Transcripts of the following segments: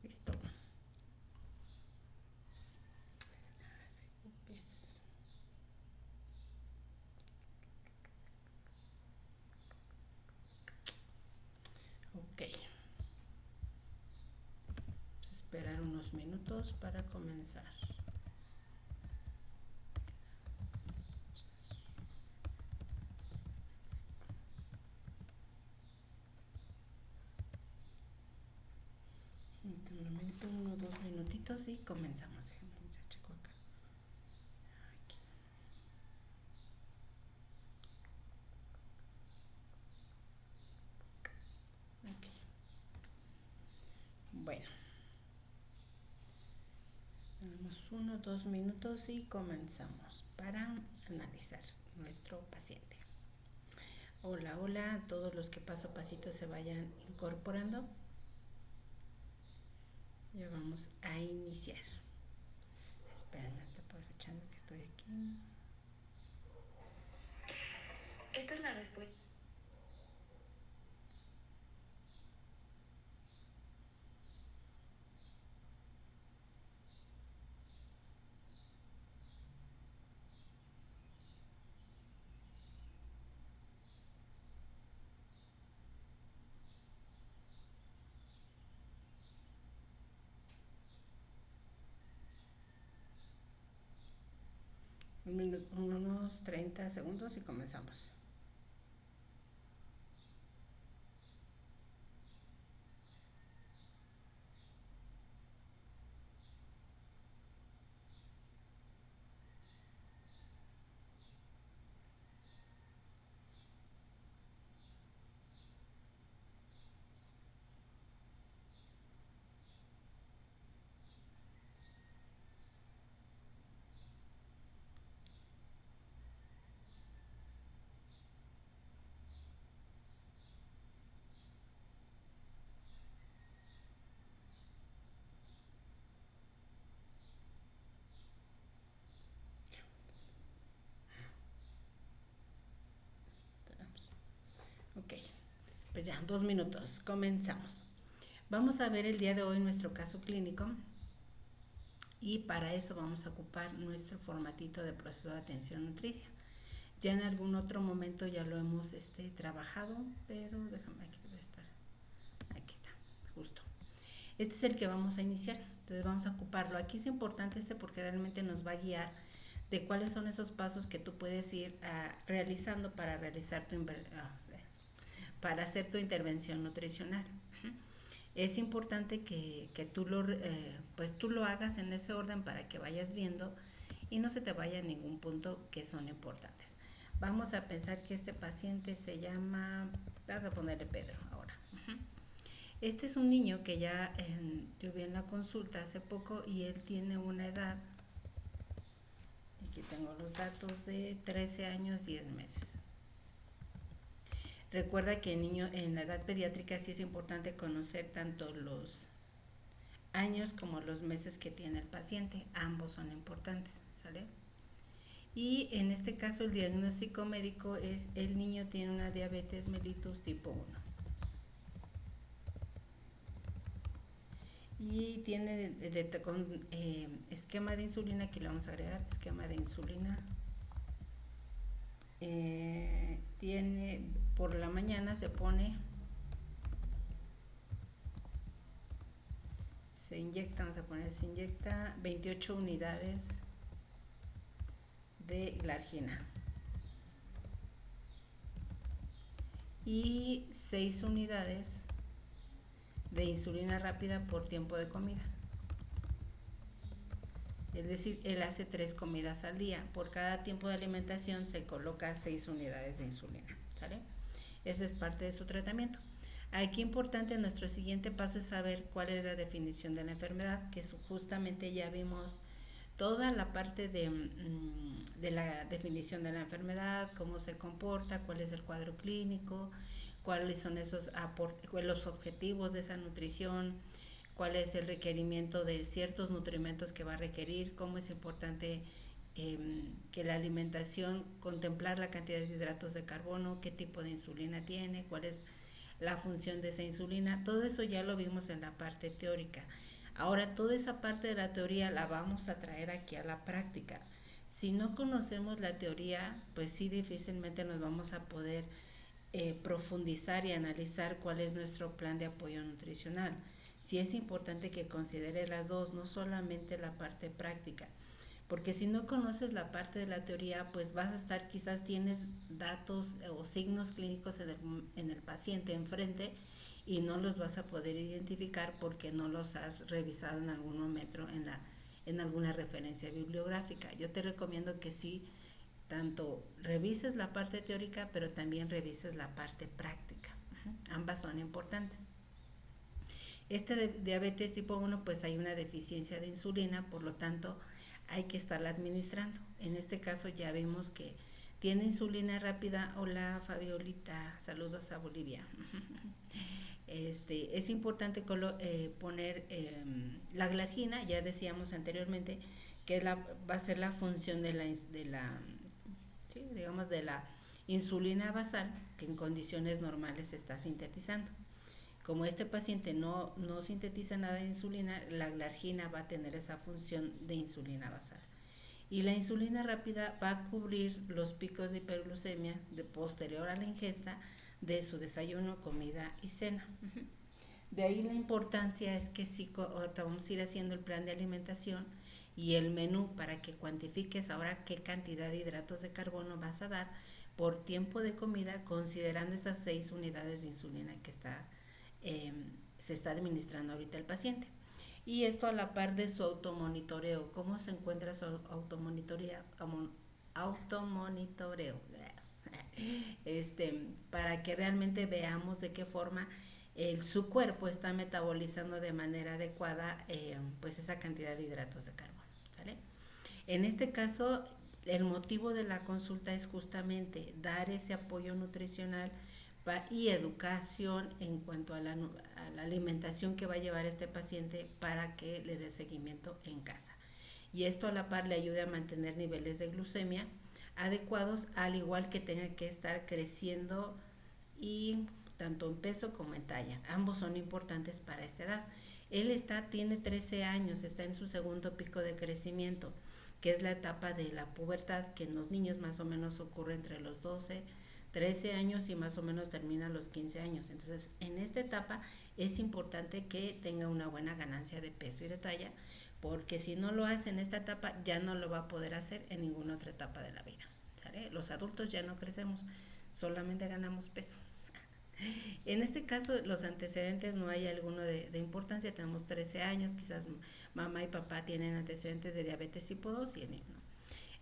Listo. Ok. Esperar unos minutos para comenzar. Un momento, 1 o 2 minutitos y comenzamos. Ya checo acá. Aquí. Ok. Bueno, tenemos 1 o 2 minutos y comenzamos para analizar nuestro paciente. Hola, hola, todos los que paso a pasito se vayan incorporando. Ya vamos a iniciar. Espérenme, aprovechando que estoy aquí. Esta es la respuesta. Unos 30 segundos y comenzamos. Ok, pues ya, 2 minutos, comenzamos. Vamos a ver el día de hoy nuestro caso clínico y para eso vamos a ocupar nuestro formatito de proceso de atención nutricia. Ya en algún otro momento ya lo hemos trabajado, pero déjame, aquí debe estar. Aquí está, justo. Este es el que vamos a iniciar, entonces vamos a ocuparlo. Aquí es importante porque realmente nos va a guiar de cuáles son esos pasos que tú puedes ir realizando para realizar para hacer tu intervención nutricional. Es importante que tú lo hagas en ese orden para que vayas viendo y no se te vaya a ningún punto que son importantes. Vamos a pensar que este paciente se llama, vamos a ponerle Pedro ahora. Este es un niño que ya yo vi en la consulta hace poco y él tiene una edad, aquí tengo los datos, de 13 años 10 meses. Recuerda que en la edad pediátrica sí es importante conocer tanto los años como los meses que tiene el paciente, ambos son importantes, ¿sale? Y en este caso el diagnóstico médico es el niño tiene una diabetes mellitus tipo 1 y tiene con esquema de insulina, aquí le vamos a agregar esquema de insulina. Tiene por la mañana se inyecta, vamos a poner, se inyecta 28 unidades de glargina y 6 unidades de insulina rápida por tiempo de comida. Es decir, él hace 3 comidas al día. Por cada tiempo de alimentación se coloca 6 unidades de insulina, ¿sale? Esa es parte de su tratamiento. Aquí importante, nuestro siguiente paso es saber cuál es la definición de la enfermedad, que justamente ya vimos toda la parte de la definición de la enfermedad, cómo se comporta, cuál es el cuadro clínico, cuáles son los objetivos de esa nutrición, cuál es el requerimiento de ciertos nutrimentos que va a requerir, cómo es importante que la alimentación, contemplar la cantidad de hidratos de carbono, qué tipo de insulina tiene, cuál es la función de esa insulina. Todo eso ya lo vimos en la parte teórica. Ahora, toda esa parte de la teoría la vamos a traer aquí a la práctica. Si no conocemos la teoría, pues sí difícilmente nos vamos a poder profundizar y analizar cuál es nuestro plan de apoyo nutricional. Sí es importante que considere las dos, no solamente la parte práctica, porque si no conoces la parte de la teoría, pues vas a estar, quizás tienes datos o signos clínicos en el paciente enfrente y no los vas a poder identificar porque no los has revisado en algún momento en alguna referencia bibliográfica. Yo te recomiendo que sí, tanto revises la parte teórica, pero también revises la parte práctica. Ambas son importantes. Diabetes tipo 1, pues hay una deficiencia de insulina, por lo tanto hay que estarla administrando. En este caso ya vimos que tiene insulina rápida. Hola Fabiolita, saludos a Bolivia. Es importante poner la glargina, ya decíamos anteriormente que va a ser la función de la insulina basal que en condiciones normales se está sintetizando. Como este paciente no sintetiza nada de insulina, la glargina va a tener esa función de insulina basal. Y la insulina rápida va a cubrir los picos de hiperglucemia posterior a la ingesta de su desayuno, comida y cena. De ahí la importancia es que sí, ahorita vamos a ir haciendo el plan de alimentación y el menú para que cuantifiques ahora qué cantidad de hidratos de carbono vas a dar por tiempo de comida, considerando esas 6 unidades de insulina que se está administrando ahorita el paciente. Y esto a la par de su automonitoreo. ¿Cómo se encuentra su automonitoreo? Para que realmente veamos de qué forma su cuerpo está metabolizando de manera adecuada pues esa cantidad de hidratos de carbono, ¿sale? En este caso, el motivo de la consulta es justamente dar ese apoyo nutricional y educación en cuanto a la alimentación que va a llevar este paciente para que le dé seguimiento en casa. Y esto a la par le ayuda a mantener niveles de glucemia adecuados, al igual que tenga que estar creciendo y tanto en peso como en talla. Ambos son importantes para esta edad. Él tiene 13 años, está en su segundo pico de crecimiento, que es la etapa de la pubertad, que en los niños más o menos ocurre entre los 12, 13 años y más o menos termina a los 15 años. Entonces, en esta etapa es importante que tenga una buena ganancia de peso y de talla, porque si no lo hace en esta etapa, ya no lo va a poder hacer en ninguna otra etapa de la vida, ¿sale? Los adultos ya no crecemos, solamente ganamos peso. En este caso, los antecedentes no hay alguno de importancia. Tenemos 13 años, quizás mamá y papá tienen antecedentes de diabetes tipo 2 y el niño no.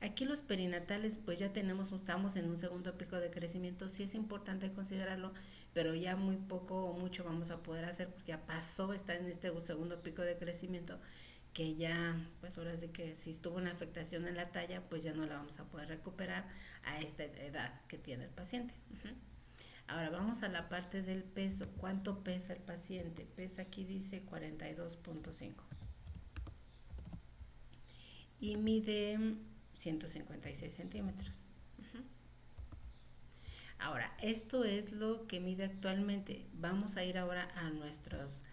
Aquí los perinatales, pues ya estamos en un segundo pico de crecimiento. Sí es importante considerarlo, pero ya muy poco o mucho vamos a poder hacer porque ya está en este segundo pico de crecimiento, que ya, pues ahora sí que si estuvo una afectación en la talla, pues ya no la vamos a poder recuperar a esta edad que tiene el paciente. Ahora vamos a la parte del peso. ¿Cuánto pesa el paciente? Pesa, aquí dice 42.5 y mide 156 centímetros. Ahora, esto es lo que mide actualmente. Vamos a ir ahora a nuestros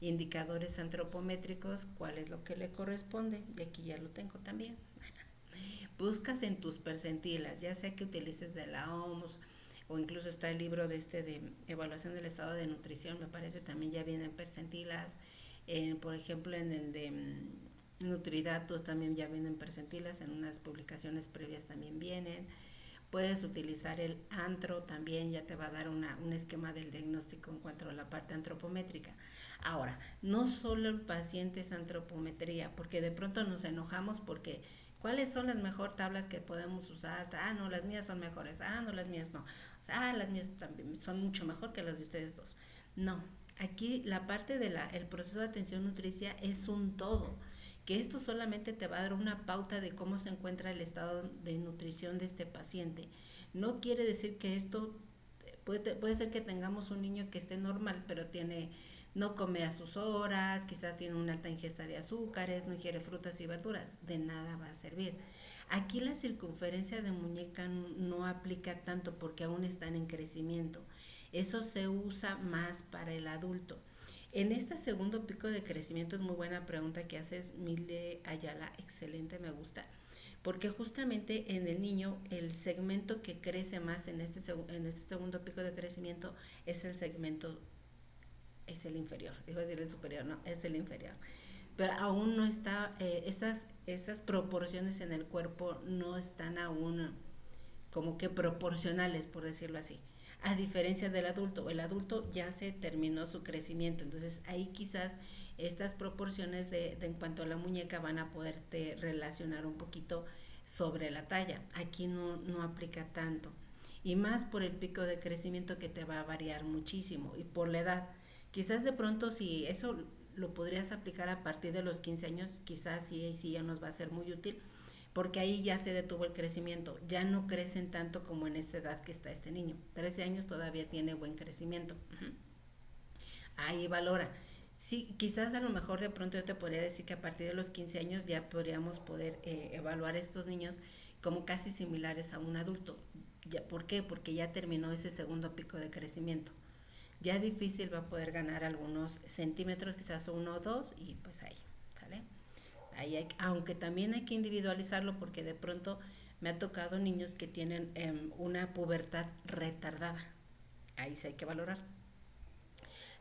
indicadores antropométricos, cuál es lo que le corresponde, y aquí ya lo tengo también. Buscas en tus percentilas, ya sea que utilices de la OMS o incluso está el libro de evaluación del estado de nutrición, me parece también ya vienen percentilas, por ejemplo en el de Nutridatos también ya vienen percentilas, en unas publicaciones previas también vienen. Puedes utilizar el antro, también ya te va a dar un esquema del diagnóstico en cuanto a la parte antropométrica. Ahora, no solo el paciente es antropometría, porque de pronto nos enojamos porque ¿cuáles son las mejores tablas que podemos usar? No, las mías son mejores. No, las mías no. Las mías también son mucho mejor que las de ustedes dos. No, aquí la parte el proceso de atención nutricia es un todo, que esto solamente te va a dar una pauta de cómo se encuentra el estado de nutrición de este paciente. No quiere decir que esto, puede ser que tengamos un niño que esté normal, pero no come a sus horas, quizás tiene una alta ingesta de azúcares, no ingiere frutas y verduras, de nada va a servir. Aquí la circunferencia de muñeca no aplica tanto porque aún están en crecimiento. Eso se usa más para el adulto. En este segundo pico de crecimiento es muy buena pregunta que haces, Mile Ayala, excelente, me gusta, porque justamente en el niño el segmento que crece más en este segundo pico de crecimiento es el segmento, es el inferior, iba a decir el superior, no, es el inferior. Pero aún no está, esas proporciones en el cuerpo no están aún como que proporcionales, por decirlo así. A diferencia del adulto, el adulto ya se terminó su crecimiento, entonces ahí quizás estas proporciones de en cuanto a la muñeca van a poderte relacionar un poquito sobre la talla. Aquí no aplica tanto. Y más por el pico de crecimiento que te va a variar muchísimo y por la edad. Quizás de pronto si eso lo podrías aplicar a partir de los 15 años, quizás sí ya nos va a ser muy útil, porque ahí ya se detuvo el crecimiento, ya no crecen tanto como en esta edad que está este niño. 13 años todavía tiene buen crecimiento. Uh-huh. Ahí valora. Sí, quizás a lo mejor de pronto yo te podría decir que a partir de los 15 años ya podríamos poder evaluar a estos niños como casi similares a un adulto. Ya, ¿por qué? Porque ya terminó ese segundo pico de crecimiento. Ya difícil va a poder ganar algunos centímetros, quizás uno o dos, y pues ahí, ¿sale? Ahí aunque también hay que individualizarlo porque de pronto me ha tocado niños que tienen una pubertad retardada. Ahí sí hay que valorar.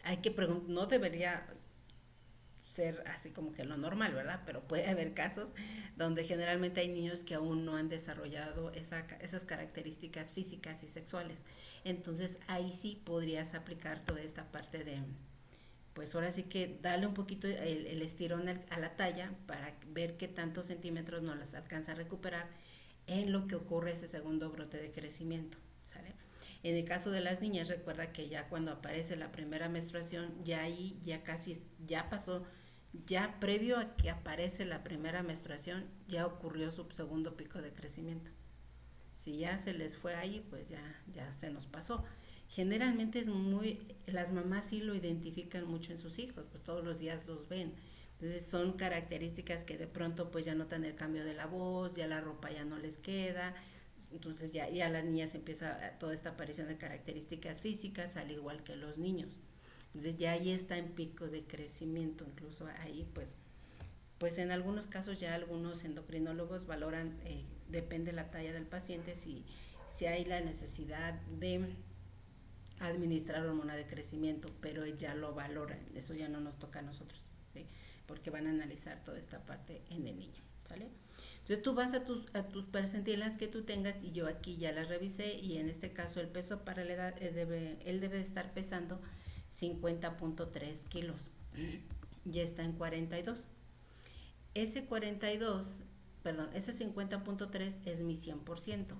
Hay que preguntar, no debería ser así como que lo normal, ¿verdad? Pero puede haber casos donde generalmente hay niños que aún no han desarrollado esas características físicas y sexuales. Entonces ahí sí podrías aplicar toda esta parte de, pues ahora sí que darle un poquito el estirón a la talla para ver qué tantos centímetros no las alcanza a recuperar en lo que ocurre ese segundo brote de crecimiento, ¿sale? En el caso de las niñas, recuerda que ya cuando aparece la primera menstruación, ya ahí ya casi, ya pasó, ya previo a que aparece la primera menstruación, ya ocurrió su segundo pico de crecimiento. Si ya se les fue ahí, pues ya se nos pasó. Generalmente las mamás sí lo identifican mucho en sus hijos, pues todos los días los ven. Entonces son características que de pronto pues ya notan el cambio de la voz, ya la ropa ya no les queda, entonces ya las niñas empieza toda esta aparición de características físicas, al igual que los niños. Entonces ya ahí está en pico de crecimiento, incluso ahí pues en algunos casos ya algunos endocrinólogos valoran, depende de la talla del paciente, si hay la necesidad de administrar hormona de crecimiento, pero ya lo valoran, eso ya no nos toca a nosotros, ¿sí? Porque van a analizar toda esta parte en el niño, ¿sale? Entonces tú vas a tus percentilas que tú tengas y yo aquí ya las revisé y en este caso el peso para la edad, él debe de estar pesando 50.3 kilos, ya está en 42. Ese 42, perdón, ese 50.3 es mi 100%.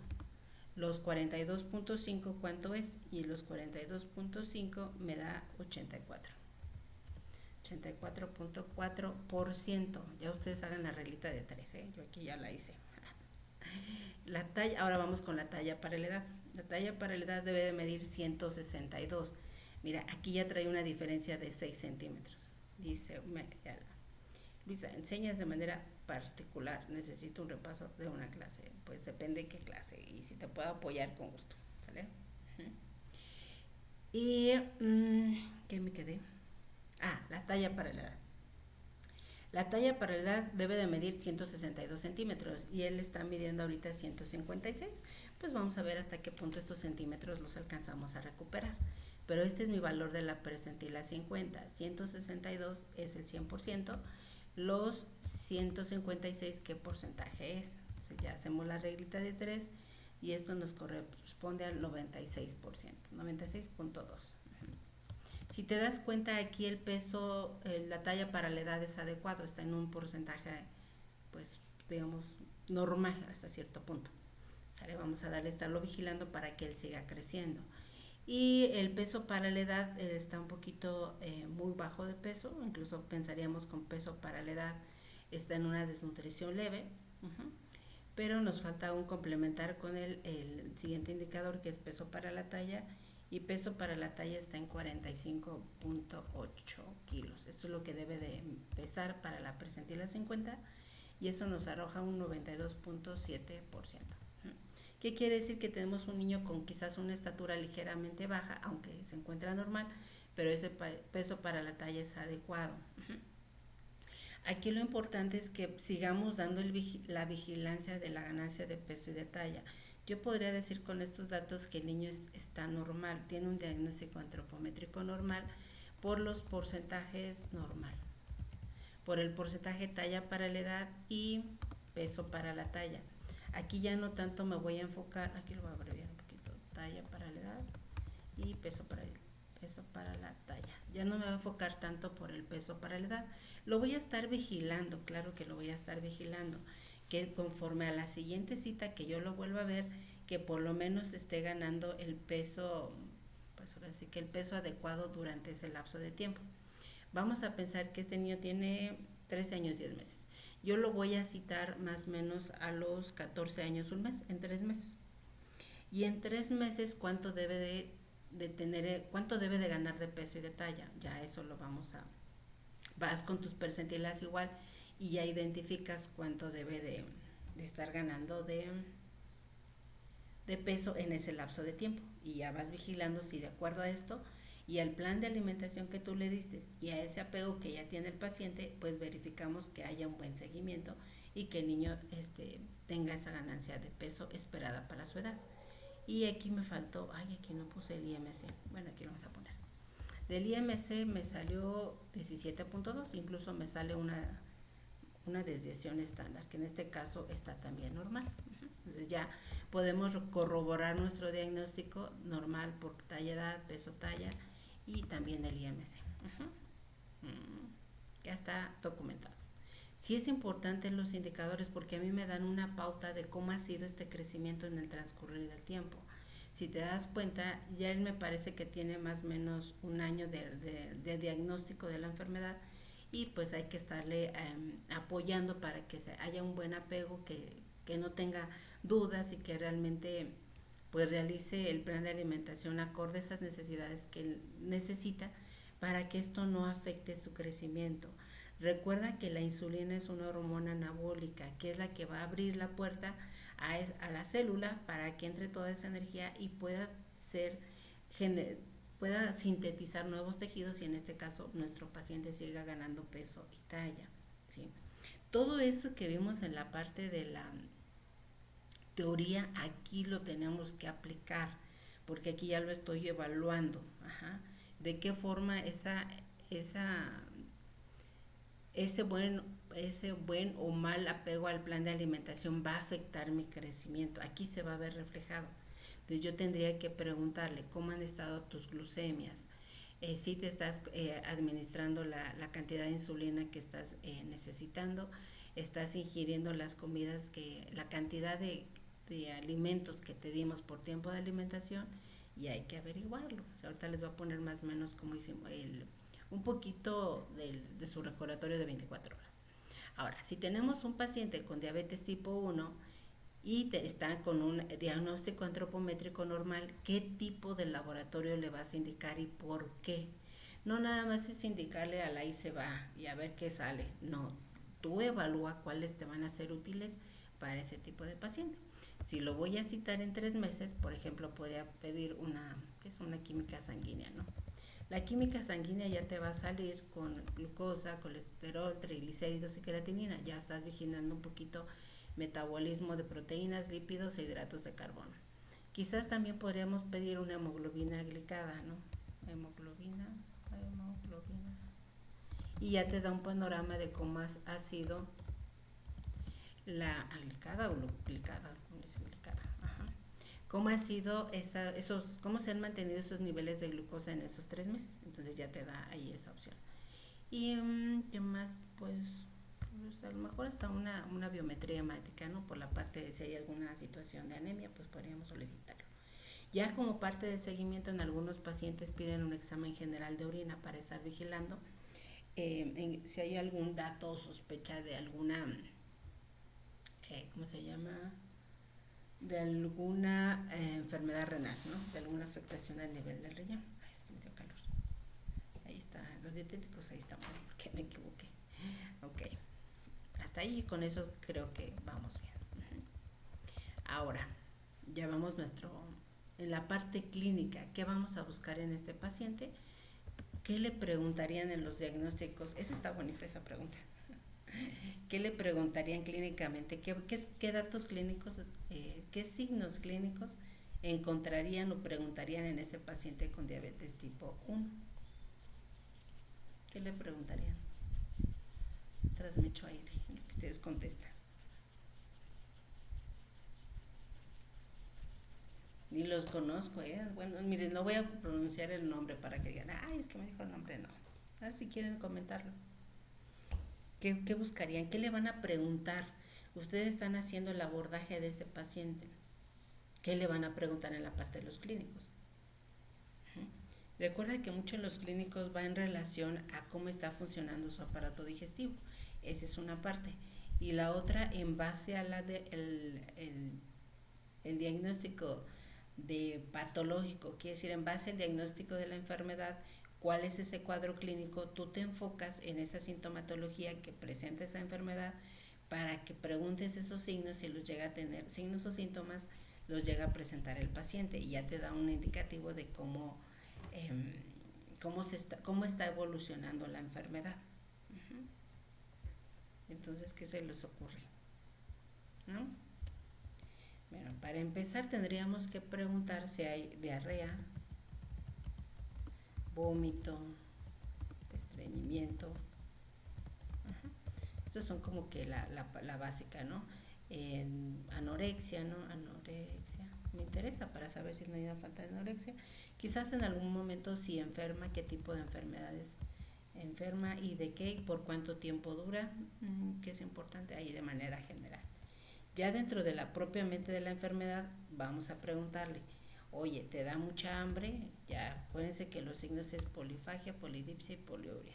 Los 42.5, ¿cuánto es? Y los 42.5 me da 84. 84.4%. Ya ustedes hagan la reglita de 3, ¿eh? Yo aquí ya la hice. La talla, ahora vamos con la talla para la edad. La talla para la edad debe de medir 162. Mira, aquí ya trae una diferencia de 6 centímetros. Dice, Luisa, enseñas de manera particular, necesito un repaso de una clase. Pues depende de qué clase y si te puedo apoyar con gusto, ¿sale? Y, ¿qué me quedé? La talla para la edad. La talla para la edad debe de medir 162 centímetros y él está midiendo ahorita 156. Pues vamos a ver hasta qué punto estos centímetros los alcanzamos a recuperar. Pero este es mi valor de la percentila 50. 162 es el 100%. Los 156, ¿qué porcentaje es? Entonces ya hacemos la reglita de 3 y esto nos corresponde al 96%, 96.2. Si te das cuenta aquí el peso, la talla para la edad es adecuado, está en un porcentaje, pues digamos, normal hasta cierto punto. ¿Sale? Vamos a estarlo vigilando para que él siga creciendo. Y el peso para la edad está un poquito muy bajo de peso, incluso pensaríamos con peso para la edad está en una desnutrición leve, pero nos falta aún complementar con el siguiente indicador que es peso para la talla, y peso para la talla está en 45.8 kilos. Esto es lo que debe de pesar para la percentila 50 y eso nos arroja un 92.7%. ¿Qué quiere decir? Que tenemos un niño con quizás una estatura ligeramente baja, aunque se encuentra normal, pero ese peso para la talla es adecuado. Aquí lo importante es que sigamos dando la vigilancia de la ganancia de peso y de talla. Yo podría decir con estos datos que el niño está normal, tiene un diagnóstico antropométrico normal por los porcentajes normal, por el porcentaje talla para la edad y peso para la talla. Aquí ya no tanto me voy a enfocar, aquí lo voy a abreviar un poquito, talla para la edad y peso para la talla. Ya no me voy a enfocar tanto por el peso para la edad. Lo voy a estar vigilando, claro que lo voy a estar vigilando, que conforme a la siguiente cita que yo lo vuelva a ver, que por lo menos esté ganando el peso, pues ahora sí que el peso adecuado durante ese lapso de tiempo. Vamos a pensar que este niño tiene 13 años 10 meses. Yo lo voy a citar más o menos a los 14 años un mes, en 3 meses. Y en 3 meses, ¿cuánto debe cuánto debe de ganar de peso y de talla? Ya eso lo vas con tus percentilas igual y ya identificas cuánto debe de estar ganando de peso en ese lapso de tiempo. Y ya vas vigilando si de acuerdo a esto y al plan de alimentación que tú le diste y a ese apego que ya tiene el paciente, pues verificamos que haya un buen seguimiento y que el niño tenga esa ganancia de peso esperada para su edad. Y aquí me faltó, aquí no puse el IMC, bueno, aquí lo vamos a poner. Del IMC me salió 17.2, incluso me sale una desviación estándar, que en este caso está también normal. Entonces ya podemos corroborar nuestro diagnóstico normal por talla, edad, peso, talla y también el IMC. Ya está documentado. Sí es importante los indicadores porque a mí me dan una pauta de cómo ha sido este crecimiento en el transcurrir del tiempo. Si te das cuenta, ya él me parece que tiene más o menos un año de diagnóstico de la enfermedad y pues hay que estarle apoyando para que haya un buen apego, que no tenga dudas y que realmente pues realice el plan de alimentación acorde a esas necesidades que él necesita para que esto no afecte su crecimiento. Recuerda que la insulina es una hormona anabólica, que es la que va a abrir la puerta a la célula para que entre toda esa energía y pueda sintetizar nuevos tejidos y en este caso nuestro paciente siga ganando peso y talla, ¿sí? Todo eso que vimos en la parte de la teoría, aquí lo tenemos que aplicar, porque aquí ya lo estoy evaluando. De qué forma ese buen o mal apego al plan de alimentación va a afectar mi crecimiento. Aquí se va a ver reflejado. Entonces yo tendría que preguntarle cómo han estado tus glucemias, si te estás administrando la cantidad de insulina que estás necesitando, estás ingiriendo las comidas, la cantidad de alimentos que te dimos por tiempo de alimentación, y hay que averiguarlo. O sea, ahorita les voy a poner más o menos como hicimos un poquito de su recordatorio de 24 horas. Ahora, si tenemos un paciente con diabetes tipo 1 y está con un diagnóstico antropométrico normal, ¿qué tipo de laboratorio le vas a indicar y por qué? No nada más es indicarle a la y se va y a ver qué sale. No, tú evalúa cuáles te van a ser útiles para ese tipo de paciente. Si lo voy a citar en 3 meses, por ejemplo, podría pedir una química sanguínea, ¿no? La química sanguínea ya te va a salir con glucosa, colesterol, triglicéridos y creatinina. Ya estás vigilando un poquito metabolismo de proteínas, lípidos e hidratos de carbono. Quizás también podríamos pedir una hemoglobina glicada, ¿no? Hemoglobina. Y ya te da un panorama de cómo ha sido la glicada o glicada, cómo ha sido cómo se han mantenido esos niveles de glucosa en esos 3 meses. Entonces ya te da ahí esa opción. Y ¿qué más? Pues a lo mejor hasta una biometría hemática, ¿no? Por la parte de si hay alguna situación de anemia, pues podríamos solicitarlo. Ya como parte del seguimiento, en algunos pacientes piden un examen general de orina para estar vigilando si hay algún dato o sospecha de alguna ¿cómo se llama? De alguna enfermedad renal, ¿no? De alguna afectación al nivel del riñón. Ay, es que me dio calor. Ahí está, los dietéticos, ahí están, porque me equivoqué. Ok, hasta ahí, con eso creo que vamos bien. Ahora, ya vamos en la parte clínica. ¿Qué vamos a buscar en este paciente? ¿qué le preguntarían en los diagnósticos? Esa está bonita esa pregunta. ¿Qué le preguntarían clínicamente? ¿Qué datos clínicos, qué signos clínicos encontrarían o preguntarían en ese paciente con diabetes tipo 1? ¿Qué le preguntarían? Transmito aire, lo que ustedes contestan. Ni los conozco, ¿eh? Bueno, miren, no voy a pronunciar el nombre para que digan, ay, es que me dijo el nombre, no. Si quieren comentarlo. ¿Qué buscarían? ¿Qué le van a preguntar? Ustedes están haciendo el abordaje de ese paciente. ¿Qué le van a preguntar en la parte de los clínicos? Recuerda que mucho en los clínicos va en relación a cómo está funcionando su aparato digestivo. Esa es una parte. Y la otra, en base a el diagnóstico de patológico, quiere decir, en base al diagnóstico de la enfermedad, cuál es ese cuadro clínico, tú te enfocas en esa sintomatología que presenta esa enfermedad para que preguntes esos signos, si los llega a tener, signos o síntomas, los llega a presentar el paciente y ya te da un indicativo de cómo está evolucionando la enfermedad. Entonces, ¿qué se les ocurre? ¿No? Bueno, para empezar tendríamos que preguntar si hay diarrea, vómito, estreñimiento. Estos son como que la básica, ¿no? Anorexia, ¿no? Anorexia. Me interesa para saber si no hay una falta de anorexia. Quizás en algún momento si enferma, qué tipo de enfermedades enferma y de qué y por cuánto tiempo dura, que es importante ahí de manera general. Ya dentro de la propiamente de la enfermedad, vamos a preguntarle, oye, ¿te da mucha hambre? Ya, acuérdense que los signos es polifagia, polidipsia y poliuria.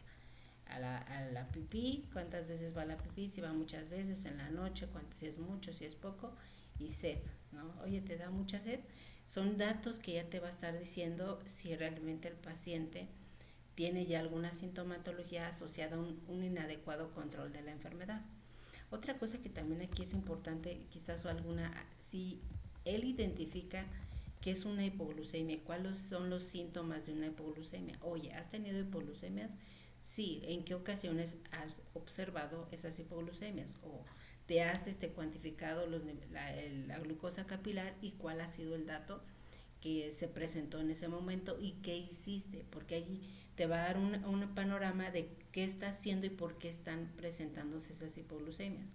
A la pipí, ¿cuántas veces va a la pipí? Si va muchas veces, en la noche, si es mucho, si es poco, y sed, ¿no? Oye, ¿te da mucha sed? Son datos que ya te va a estar diciendo si realmente el paciente tiene ya alguna sintomatología asociada a un inadecuado control de la enfermedad. Otra cosa que también aquí es importante, quizás o alguna, si él identifica que es una hipoglucemia, ¿cuáles son los síntomas de una hipoglucemia? Oye, ¿has tenido hipoglucemias? Sí, ¿en qué ocasiones has observado esas hipoglucemias? O te has cuantificado la glucosa capilar y cuál ha sido el dato que se presentó en ese momento y qué hiciste, porque allí te va a dar un panorama de qué está haciendo y por qué están presentándose esas hipoglucemias.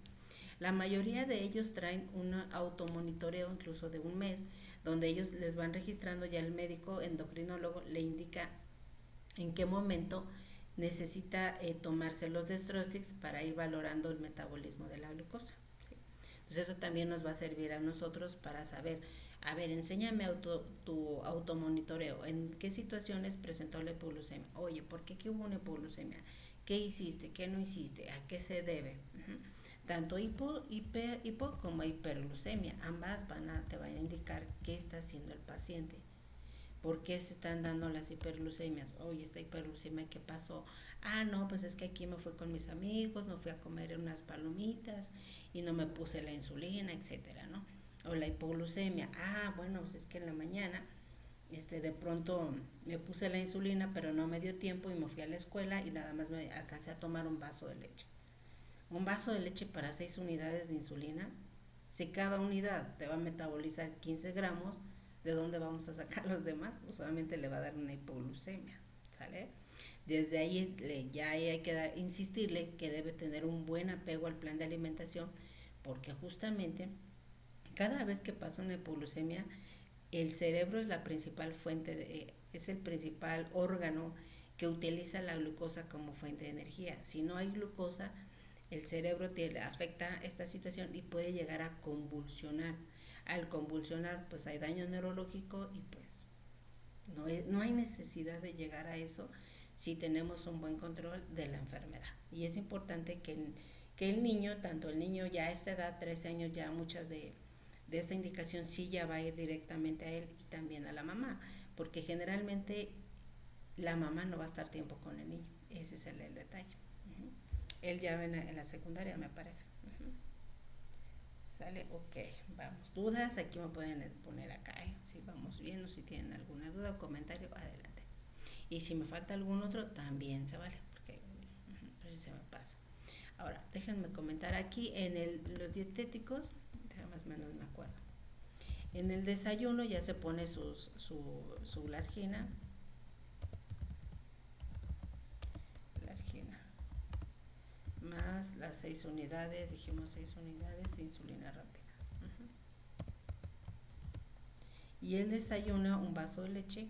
La mayoría de ellos traen un automonitoreo incluso de un mes, donde ellos les van registrando, ya el médico endocrinólogo le indica en qué momento necesita tomarse los Destrostics para ir valorando el metabolismo de la glucosa. ¿Sí? Entonces eso también nos va a servir a nosotros para saber, a ver, enséñame tu automonitoreo, en qué situaciones presentó la hipoglucemia, oye, ¿por qué hubo una hipoglucemia? ¿Qué hiciste? ¿Qué no hiciste? ¿A qué se debe? Tanto hipo como hiperglucemia, ambas te van a indicar qué está haciendo el paciente. ¿Por qué se están dando las hiperglucemias? Oye, esta hiperglucemia, ¿qué pasó? No, pues es que aquí me fui con mis amigos, me fui a comer unas palomitas y no me puse la insulina, etcétera, ¿no? O la hipoglucemia, bueno, pues es que en la mañana de pronto me puse la insulina, pero no me dio tiempo y me fui a la escuela y nada más me alcancé a tomar un vaso de leche. Un vaso de leche para 6 unidades de insulina, si cada unidad te va a metabolizar 15 gramos, ¿de dónde vamos a sacar los demás? Pues solamente le va a dar una hipoglucemia, ¿sale? Desde ahí ya hay que insistirle que debe tener un buen apego al plan de alimentación, porque justamente cada vez que pasa una hipoglucemia, el cerebro es la principal fuente, es el principal órgano que utiliza la glucosa como fuente de energía. Si no hay glucosa, el cerebro afecta esta situación y puede llegar a convulsionar. Al convulsionar, pues hay daño neurológico y pues no hay necesidad de llegar a eso si tenemos un buen control de la enfermedad. Y es importante que el niño, tanto el niño ya a esta edad, 13 años, ya muchas de esta indicación sí ya va a ir directamente a él y también a la mamá, porque generalmente la mamá no va a estar tiempo con el niño. Ese es el detalle. Él ya va en la secundaria, me parece. Sale, ok, vamos. ¿Dudas? Aquí me pueden poner acá, Si vamos viendo, si tienen alguna duda o comentario, adelante. Y si me falta algún otro, también se vale, porque pues se me pasa. Ahora, déjenme comentar aquí los dietéticos, más o menos me acuerdo. En el desayuno ya se pone su largina, más las 6 unidades, dijimos 6 unidades de insulina rápida. Y él desayuna un vaso de leche.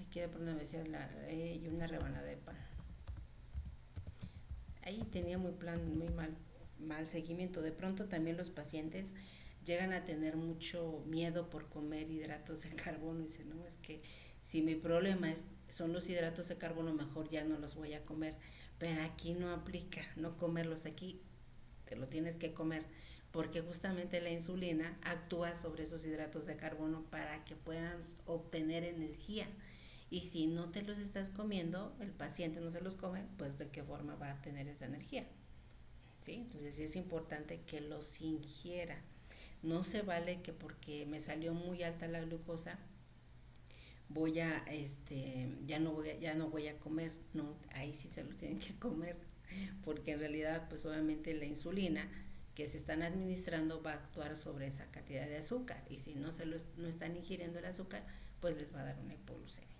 Aquí de pronto me decía y una rebanada de pan. Ahí tenía muy mal seguimiento. De pronto también los pacientes llegan a tener mucho miedo por comer hidratos de carbono y dicen, no, es que si mi problema son los hidratos de carbono, mejor ya no los voy a comer. Pero aquí no aplica no comerlos, aquí te lo tienes que comer, porque justamente la insulina actúa sobre esos hidratos de carbono para que puedan obtener energía. Y si no te los estás comiendo, el paciente no se los come, pues de qué forma va a tener esa energía. ¿Sí? Entonces sí es importante que los ingiera. No se vale que porque me salió muy alta la glucosa ya no voy a comer. No, ahí sí se los tienen que comer, porque en realidad pues obviamente la insulina que se están administrando va a actuar sobre esa cantidad de azúcar, y si no no están ingiriendo el azúcar, pues les va a dar una hipoglucemia.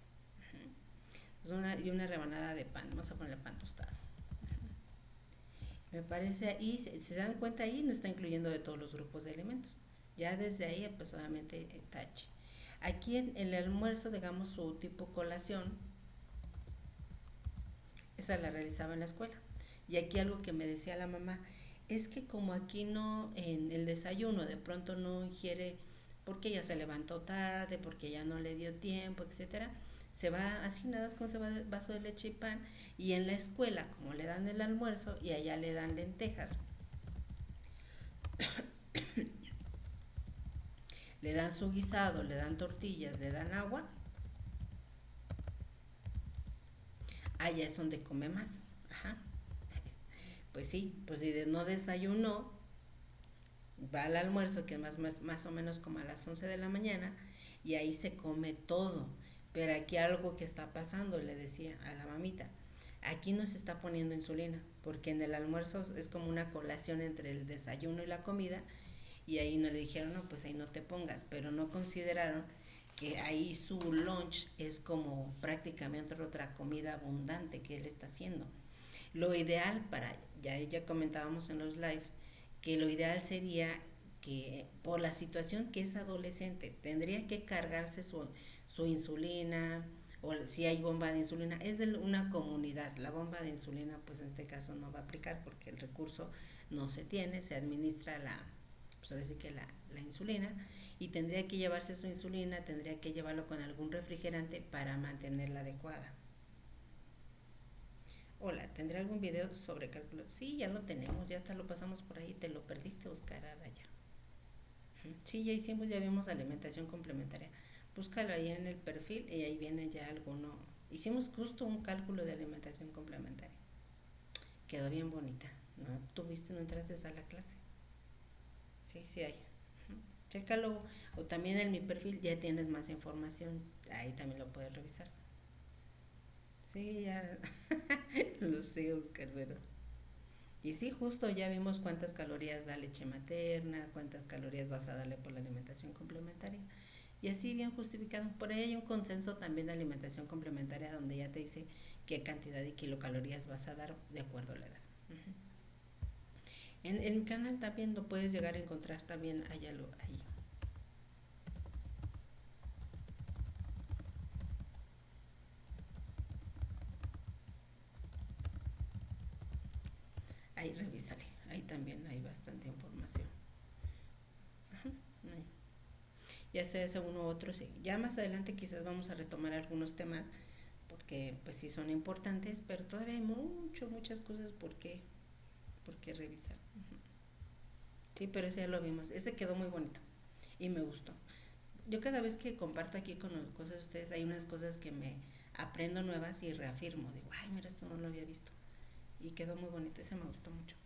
Y una rebanada de pan, vamos a poner pan tostado. Me parece ahí, se dan cuenta, ahí no está incluyendo de todos los grupos de alimentos. Ya desde ahí, pues obviamente tache. Aquí en el almuerzo, digamos su tipo colación, esa la realizaba en la escuela. Y aquí algo que me decía la mamá, es que como aquí no, en el desayuno de pronto no ingiere, porque ya se levantó tarde, porque ya no le dio tiempo, etcétera, se va así nada más con ese vaso de leche y pan. Y en la escuela, como le dan el almuerzo y allá le dan lentejas, le dan su guisado, le dan tortillas, le dan agua, allá es donde come más. Ajá. Pues sí, pues si no desayunó, va al almuerzo, que es más o menos como a las 11 de la mañana, y ahí se come todo. Pero aquí algo que está pasando, le decía a la mamita, aquí no se está poniendo insulina, porque en el almuerzo es como una colación entre el desayuno y la comida, y ahí no le dijeron, no, pues ahí no te pongas, pero no consideraron que ahí su lunch es como prácticamente otra comida abundante que él está haciendo. Lo ideal ya comentábamos en los live, que lo ideal sería que por la situación que es adolescente, tendría que cargarse su insulina, o si hay bomba de insulina, es de una comunidad. La bomba de insulina, pues en este caso no va a aplicar porque el recurso no se tiene, se administra pues ahora sí que la insulina, y tendría que llevarse su insulina, tendría que llevarlo con algún refrigerante para mantenerla adecuada. Hola, ¿tendré algún video sobre cálculo? Sí, ya lo tenemos, ya hasta lo pasamos por ahí. Te lo perdiste, Oscar Araya. Sí, ya vimos alimentación complementaria. Búscalo ahí en el perfil y ahí viene ya alguno. Hicimos justo un cálculo de alimentación complementaria. Quedó bien bonita. ¿No tuviste, no entraste a la clase? Sí hay. Chécalo, o también en mi perfil ya tienes más información. Ahí también lo puedes revisar. Sí, ya lo sé, Oscar, pero... Y sí, justo ya vimos cuántas calorías da leche materna, cuántas calorías vas a darle por la alimentación complementaria. Y así bien justificado. Por ahí hay un consenso también de alimentación complementaria donde ya te dice qué cantidad de kilocalorías vas a dar de acuerdo a la edad. En mi canal también lo puedes llegar a encontrar también ahí. Ahí revísale, ahí también hay bastante información. Ya sea ese uno u otro, sí. Ya más adelante quizás vamos a retomar algunos temas, porque pues sí son importantes, pero todavía hay muchas cosas por qué revisar. Sí, pero ese ya lo vimos, ese quedó muy bonito y me gustó. Yo cada vez que comparto aquí con cosas de ustedes, hay unas cosas que me aprendo nuevas y reafirmo, digo, ay, mira, esto no lo había visto. Y quedó muy bonito, ese me gustó mucho.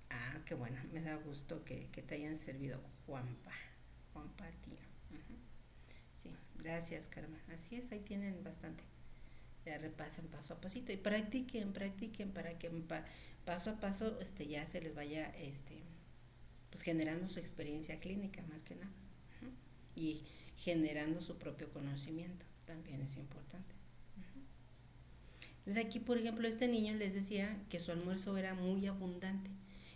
Ah, ok, qué bueno, me da gusto que te hayan servido, Juanpa a ti. Ujú. Sí, gracias, Carmen. Así es, ahí tienen bastante. Ya repasen paso a pasito y practiquen para que paso a paso ya se les vaya pues generando su experiencia clínica más que nada. Ujú. Y generando su propio conocimiento, también es importante. Ujú. Entonces aquí, por ejemplo, este niño les decía que su almuerzo era muy abundante.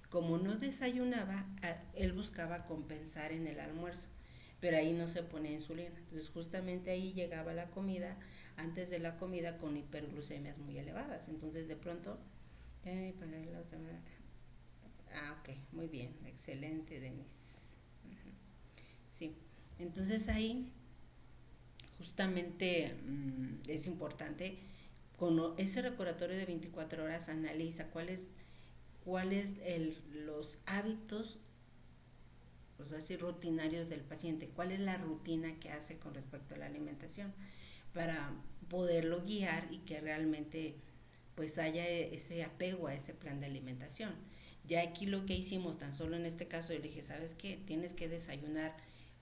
Como no desayunaba, él buscaba compensar en el almuerzo, pero ahí no se ponía insulina. Entonces justamente ahí llegaba la comida, antes de la comida con hiperglucemias muy elevadas. Entonces de pronto, ok, muy bien, excelente, Denise. Uh-huh. Sí, entonces ahí justamente es importante con ese recordatorio de 24 horas analiza cuáles los hábitos, o sea, así rutinarios del paciente, cuál es la rutina que hace con respecto a la alimentación para poderlo guiar y que realmente pues haya ese apego a ese plan de alimentación. Ya aquí lo que hicimos, tan solo en este caso, yo le dije, ¿sabes qué? Tienes que desayunar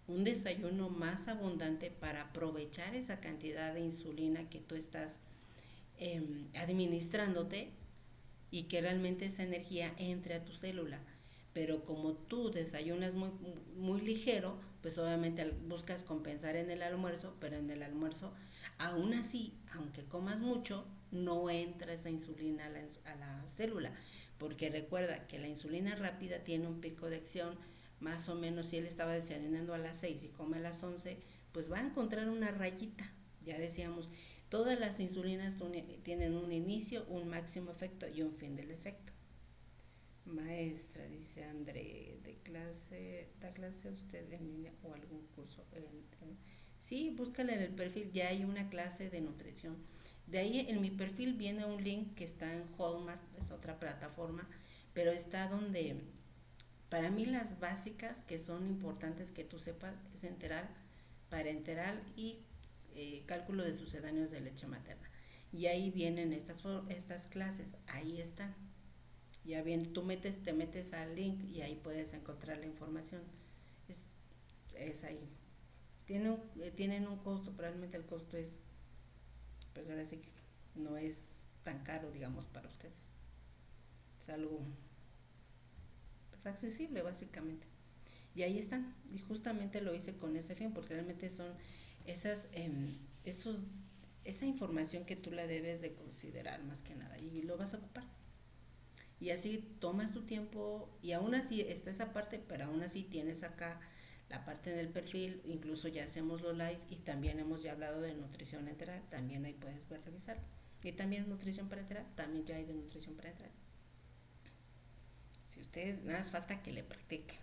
un desayuno más abundante para aprovechar esa cantidad de insulina que tú estás administrándote y que realmente esa energía entre a tu célula. Pero como tú desayunas muy ligero, pues obviamente buscas compensar en el almuerzo, pero en el almuerzo, aún así, aunque comas mucho, no entra esa insulina a la célula, porque recuerda que la insulina rápida tiene un pico de acción, más o menos si él estaba desayunando a las 6 y come a las 11, pues va a encontrar una rayita, ya decíamos, todas las insulinas tienen un inicio, un máximo efecto y un fin del efecto. Maestra, dice André, ¿da clase usted en línea o algún curso? Sí, búscala en el perfil, ya hay una clase de nutrición. De ahí en mi perfil viene un link que está en Hallmark, es otra plataforma, pero está donde, para mí las básicas que son importantes que tú sepas es enteral, parenteral y cálculo de sucedáneos de leche materna. Y ahí vienen estas clases, ahí están. Ya bien, te metes al link y ahí puedes encontrar la información. Es ahí. Tienen un costo, probablemente el costo es, pues ahora sí que no es tan caro, digamos, para ustedes. Es algo pues, accesible, básicamente. Y ahí están. Y justamente lo hice con ese fin, porque realmente son esa información que tú la debes de considerar más que nada. Y lo vas a ocupar. Y así tomas tu tiempo y aún así está esa parte, pero aún así tienes acá la parte del perfil, incluso ya hacemos los live y también hemos ya hablado de nutrición enteral, también ahí puedes revisar. Y también nutrición parenteral, también ya hay de nutrición parenteral. Si ustedes, nada más falta que le practiquen.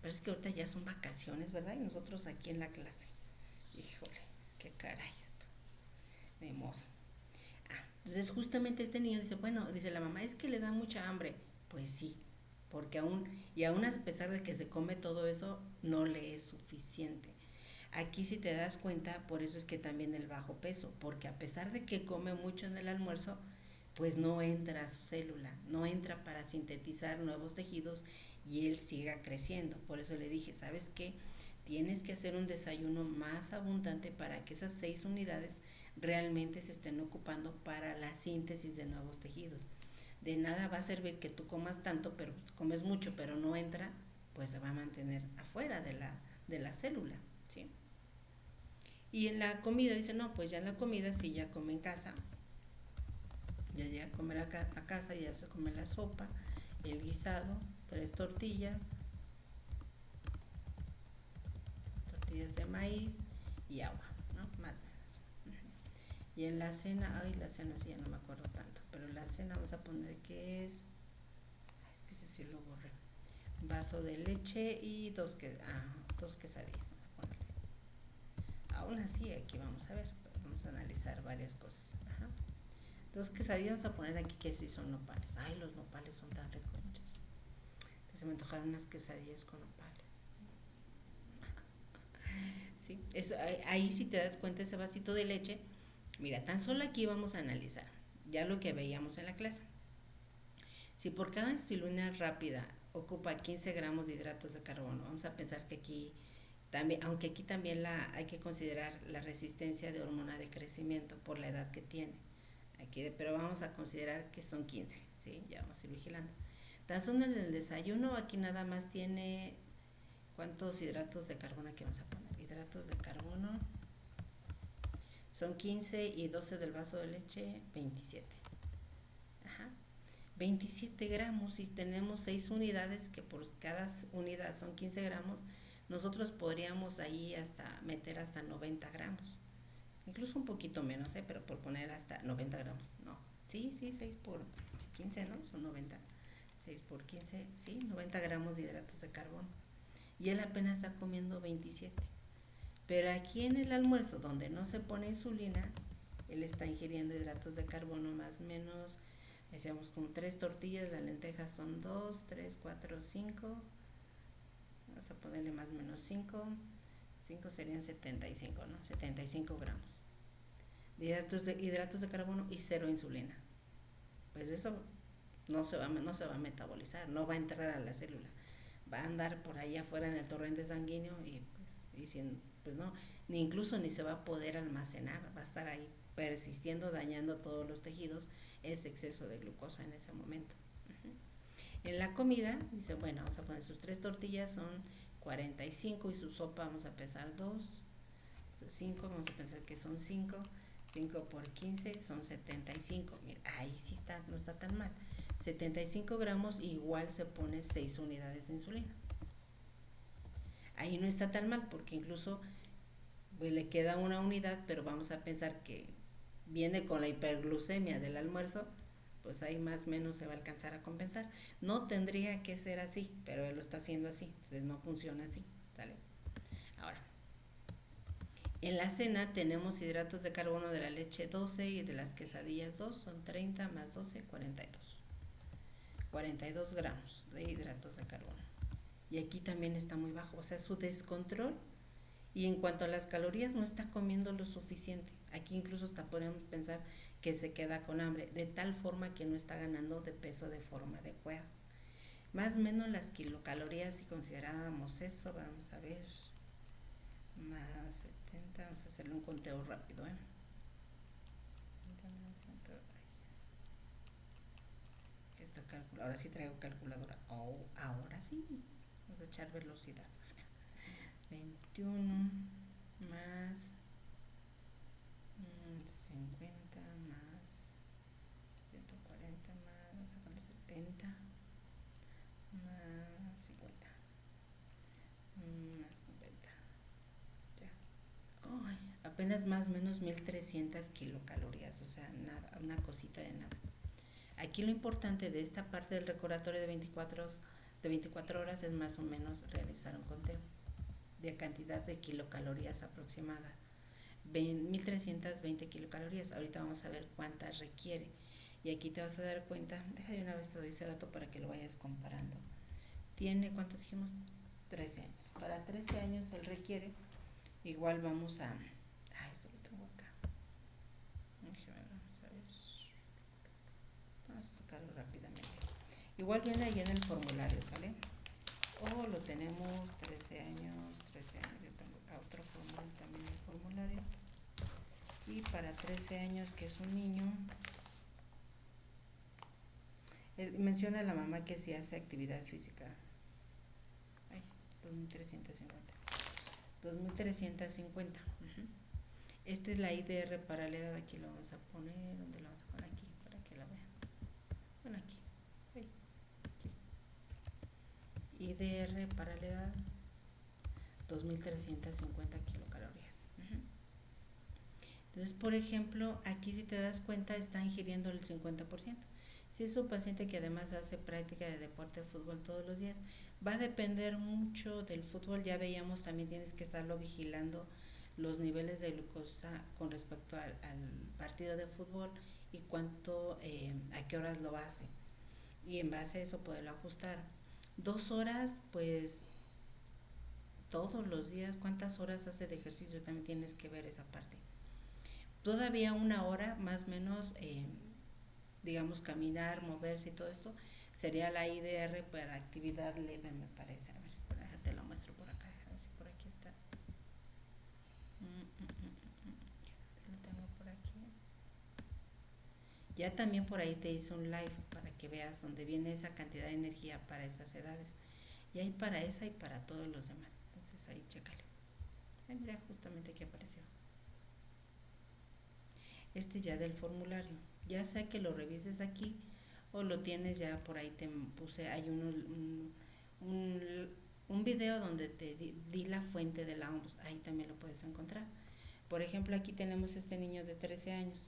Pero es que ahorita ya son vacaciones, ¿verdad? Y nosotros aquí en la clase. Híjole, qué caray esto. De modo. Entonces justamente este niño dice, bueno, dice la mamá, es que le da mucha hambre. Pues sí, porque aún a pesar de que se come todo eso, no le es suficiente. Aquí si te das cuenta, por eso es que también el bajo peso, porque a pesar de que come mucho en el almuerzo, pues no entra a su célula, no entra para sintetizar nuevos tejidos y él siga creciendo. Por eso le dije, ¿sabes qué? Tienes que hacer un desayuno más abundante para que esas 6 unidades realmente se estén ocupando para la síntesis de nuevos tejidos. De nada va a servir que tú comas tanto, pero comes mucho, pero no entra, pues se va a mantener afuera de la célula, ¿sí? Y en la comida dice, no, pues ya en la comida sí ya come en casa, ya llega a comer a casa, ya se come la sopa, el guisado, 3 tortillas de maíz y agua, ¿no? Más o menos. Y en la cena, la cena sí ya no me acuerdo tanto, pero en la cena vamos a poner que es que ese sí lo borré. Vaso de leche y 2 quesadillas, vamos a ponerle. Aún así, aquí vamos a ver, vamos a analizar varias cosas. 2 quesadillas, vamos a poner aquí que sí son nopales. Ay, los nopales son tan ricos, muchachos. Se me antojaron unas quesadillas con nopales. ¿Sí? Eso, ahí si te das cuenta ese vasito de leche, mira, tan solo aquí vamos a analizar ya lo que veíamos en la clase. Si por cada insulina rápida ocupa 15 gramos de hidratos de carbono, vamos a pensar que aquí también, aunque aquí también hay que considerar la resistencia de hormona de crecimiento por la edad que tiene. Pero vamos a considerar que son 15, ¿sí? Ya vamos a ir vigilando. Tan solo en el desayuno, aquí nada más tiene, ¿cuántos hidratos de carbono aquí vamos a poner? Hidratos de carbono son 15 y 12 del vaso de leche, 27. Ajá. 27 gramos, si tenemos 6 unidades, que por cada unidad son 15 gramos, nosotros podríamos ahí meter hasta 90 gramos. Incluso un poquito menos, pero por poner hasta 90 gramos. No, sí, 6 por 15, ¿no? Son 90. 6 por 15, sí, 90 gramos de hidratos de carbono. Y él apenas está comiendo 27. Pero aquí en el almuerzo, donde no se pone insulina, él está ingiriendo hidratos de carbono más o menos, decíamos como 3 tortillas, las lentejas son 2, 3, 4, 5. Vamos a ponerle más o menos 5. 5 serían 75, ¿no? 75 gramos de hidratos de carbono y 0 insulina. Pues eso no se va a metabolizar, no va a entrar a la célula. Va a andar por ahí afuera en el torrente sanguíneo pues no, ni se va a poder almacenar, va a estar ahí persistiendo, dañando todos los tejidos, ese exceso de glucosa en ese momento. En la comida, dice, bueno, vamos a poner sus 3 tortillas, son 45 y su sopa vamos a pesar 2, sus 5, vamos a pensar que son 5 por 15 son 75. Mira, ahí sí no está tan mal. 75 gramos igual se pone 6 unidades de insulina. Ahí no está tan mal porque incluso pues, le queda una unidad, pero vamos a pensar que viene con la hiperglucemia del almuerzo, pues ahí más o menos se va a alcanzar a compensar. No tendría que ser así, pero él lo está haciendo así, entonces no funciona así, ¿sale? Ahora, en la cena tenemos hidratos de carbono de la leche 12 y de las quesadillas 2, son 30 más 12, 42. 42 gramos de hidratos de carbono. Y aquí también está muy bajo, o sea, su descontrol. Y en cuanto a las calorías, no está comiendo lo suficiente. Aquí incluso hasta podemos pensar que se queda con hambre, de tal forma que no está ganando de peso de forma adecuada. Más o menos las kilocalorías, si considerábamos eso, vamos a ver, más 70, vamos a hacerle un conteo rápido, ahora sí traigo calculadora, ahora sí, vamos a echar velocidad. 21 más 50 más 140 más, vamos a poner 70 más 50 más 90. Ya. Ay, apenas más o menos 1300 kilocalorías, o sea, nada, una cosita de nada. Aquí lo importante de esta parte del recordatorio de 24 horas es más o menos realizar un conteo de cantidad de kilocalorías aproximada. 1320 kilocalorías. Ahorita vamos a ver cuántas requiere. Y aquí te vas a dar cuenta, déjame una vez te doy ese dato para que lo vayas comparando. Tiene, ¿cuántos dijimos? 13 años. Para 13 años él requiere, igual vamos a... esto lo tengo acá. Vamos a ver. Vamos a sacarlo rápidamente. Igual viene ahí en el formulario, ¿sale? Lo tenemos 13 años, yo tengo acá otro formulario también el formulario. Y para 13 años, que es un niño, él menciona a la mamá que si hace actividad física. 2350. 2350. Esta es la IDR para la edad, aquí lo vamos a poner, ¿dónde lo vamos a poner? Aquí, para que la vean. Bueno, aquí. IDR para la edad 2350 kilocalorías. Entonces, por ejemplo, aquí si te das cuenta está ingiriendo el 50%. Si es un paciente que además hace práctica de deporte de fútbol todos los días, va a depender mucho del fútbol. Ya veíamos, también tienes que estarlo vigilando los niveles de glucosa con respecto al partido de fútbol y a qué horas lo hace. Y en base a eso poderlo ajustar. 2 horas, pues todos los días, ¿cuántas horas hace de ejercicio? También tienes que ver esa parte. Todavía 1 hora más o menos, digamos, caminar, moverse y todo esto, Sería la IDR para actividad leve, me parece. A ver, espera, te lo muestro por acá. A ver si por aquí está. Lo tengo por aquí. Ya también por ahí te hice un live para que veas dónde viene esa cantidad de energía para esas edades. Y hay para esa y para todos los demás. Entonces ahí chécale. Ay, mira, justamente aquí apareció. Este ya del formulario. Ya sea que lo revises aquí o lo tienes ya por ahí, te puse, hay un video donde te di la fuente de la OMS, ahí también lo puedes encontrar. Por ejemplo, aquí tenemos este niño de 13 años.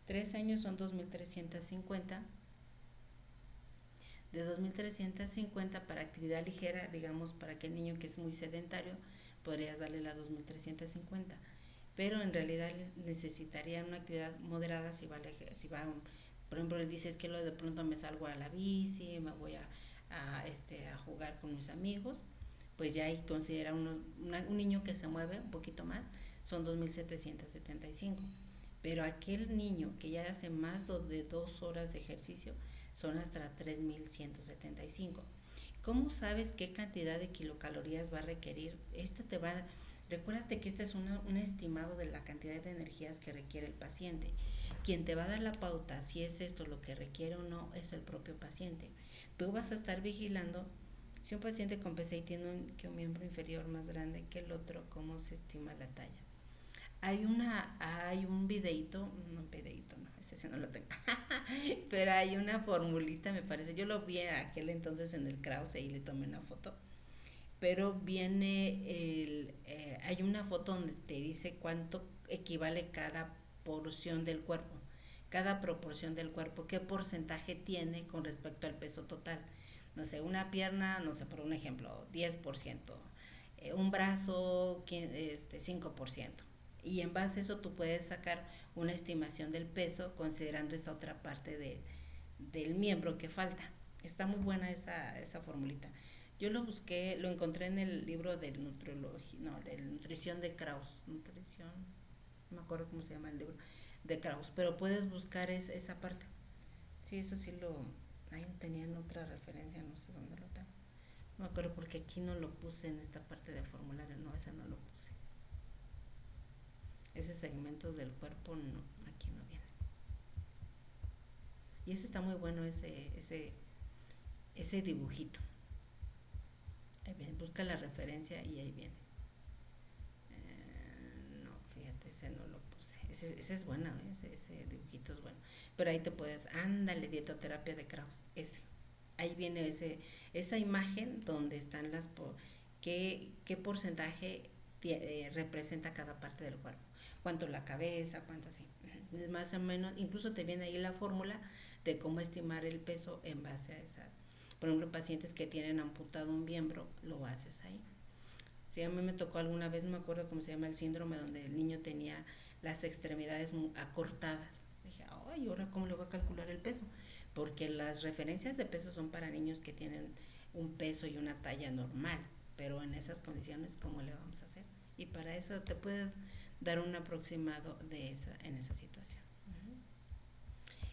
13 años son 2.350. De 2.350 para actividad ligera, digamos, para aquel niño que es muy sedentario, podrías darle la 2.350. Pero en realidad necesitaría una actividad moderada si va por ejemplo, le dices que de pronto me salgo a la bici, me voy a jugar con mis amigos, pues ya ahí considera un niño que se mueve un poquito más, son 2.775. Pero aquel niño que ya hace más de 2 horas de ejercicio son hasta 3.175. ¿Cómo sabes qué cantidad de kilocalorías va a requerir? Recuérdate que este es un estimado de la cantidad de energías que requiere el paciente. Quien te va a dar la pauta si es esto lo que requiere o no es el propio paciente. Tú vas a estar vigilando si un paciente con PCI tiene un miembro inferior más grande que el otro, cómo se estima la talla. Hay un videíto, no, ese sí no lo tengo, pero hay una formulita, me parece, yo lo vi aquel entonces en el Krause y le tomé una foto, pero hay una foto donde te dice cuánto equivale cada porción del cuerpo, cada proporción del cuerpo, qué porcentaje tiene con respecto al peso total. No sé, una pierna, no sé, por un ejemplo, 10%, un brazo, 5%. Y en base a eso tú puedes sacar una estimación del peso considerando esa otra parte del miembro que falta. Está muy buena esa formulita. Yo lo busqué, lo encontré en el libro de nutrición de Krause. Nutrición, no me acuerdo cómo se llama el libro de Krause, pero puedes buscar esa parte. Sí, eso sí ahí tenían otra referencia, no sé dónde lo tengo. No me acuerdo porque aquí no lo puse en esta parte del formulario, no, esa no lo puse. Ese segmento del cuerpo no, aquí no viene. Y ese está muy bueno, ese dibujito. Ahí viene, busca la referencia y ahí viene. No, fíjate, ese no lo puse. Ese es bueno, ese dibujito es bueno. Pero ahí te puedes, ándale, dietoterapia de Krause, ese. Ahí viene esa imagen donde están qué porcentaje representa cada parte del cuerpo. Cuánto la cabeza, cuánto así. Más o menos, incluso te viene ahí la fórmula de cómo estimar el peso en base a esa. Por ejemplo, pacientes que tienen amputado un miembro, lo haces ahí. Sí, a mí me tocó alguna vez, no me acuerdo cómo se llama el síndrome, donde el niño tenía las extremidades acortadas. Dije, ay, ¿ahora cómo le voy a calcular el peso? Porque las referencias de peso son para niños que tienen un peso y una talla normal, pero en esas condiciones, ¿cómo le vamos a hacer? Y para eso te puede dar un aproximado en esa situación.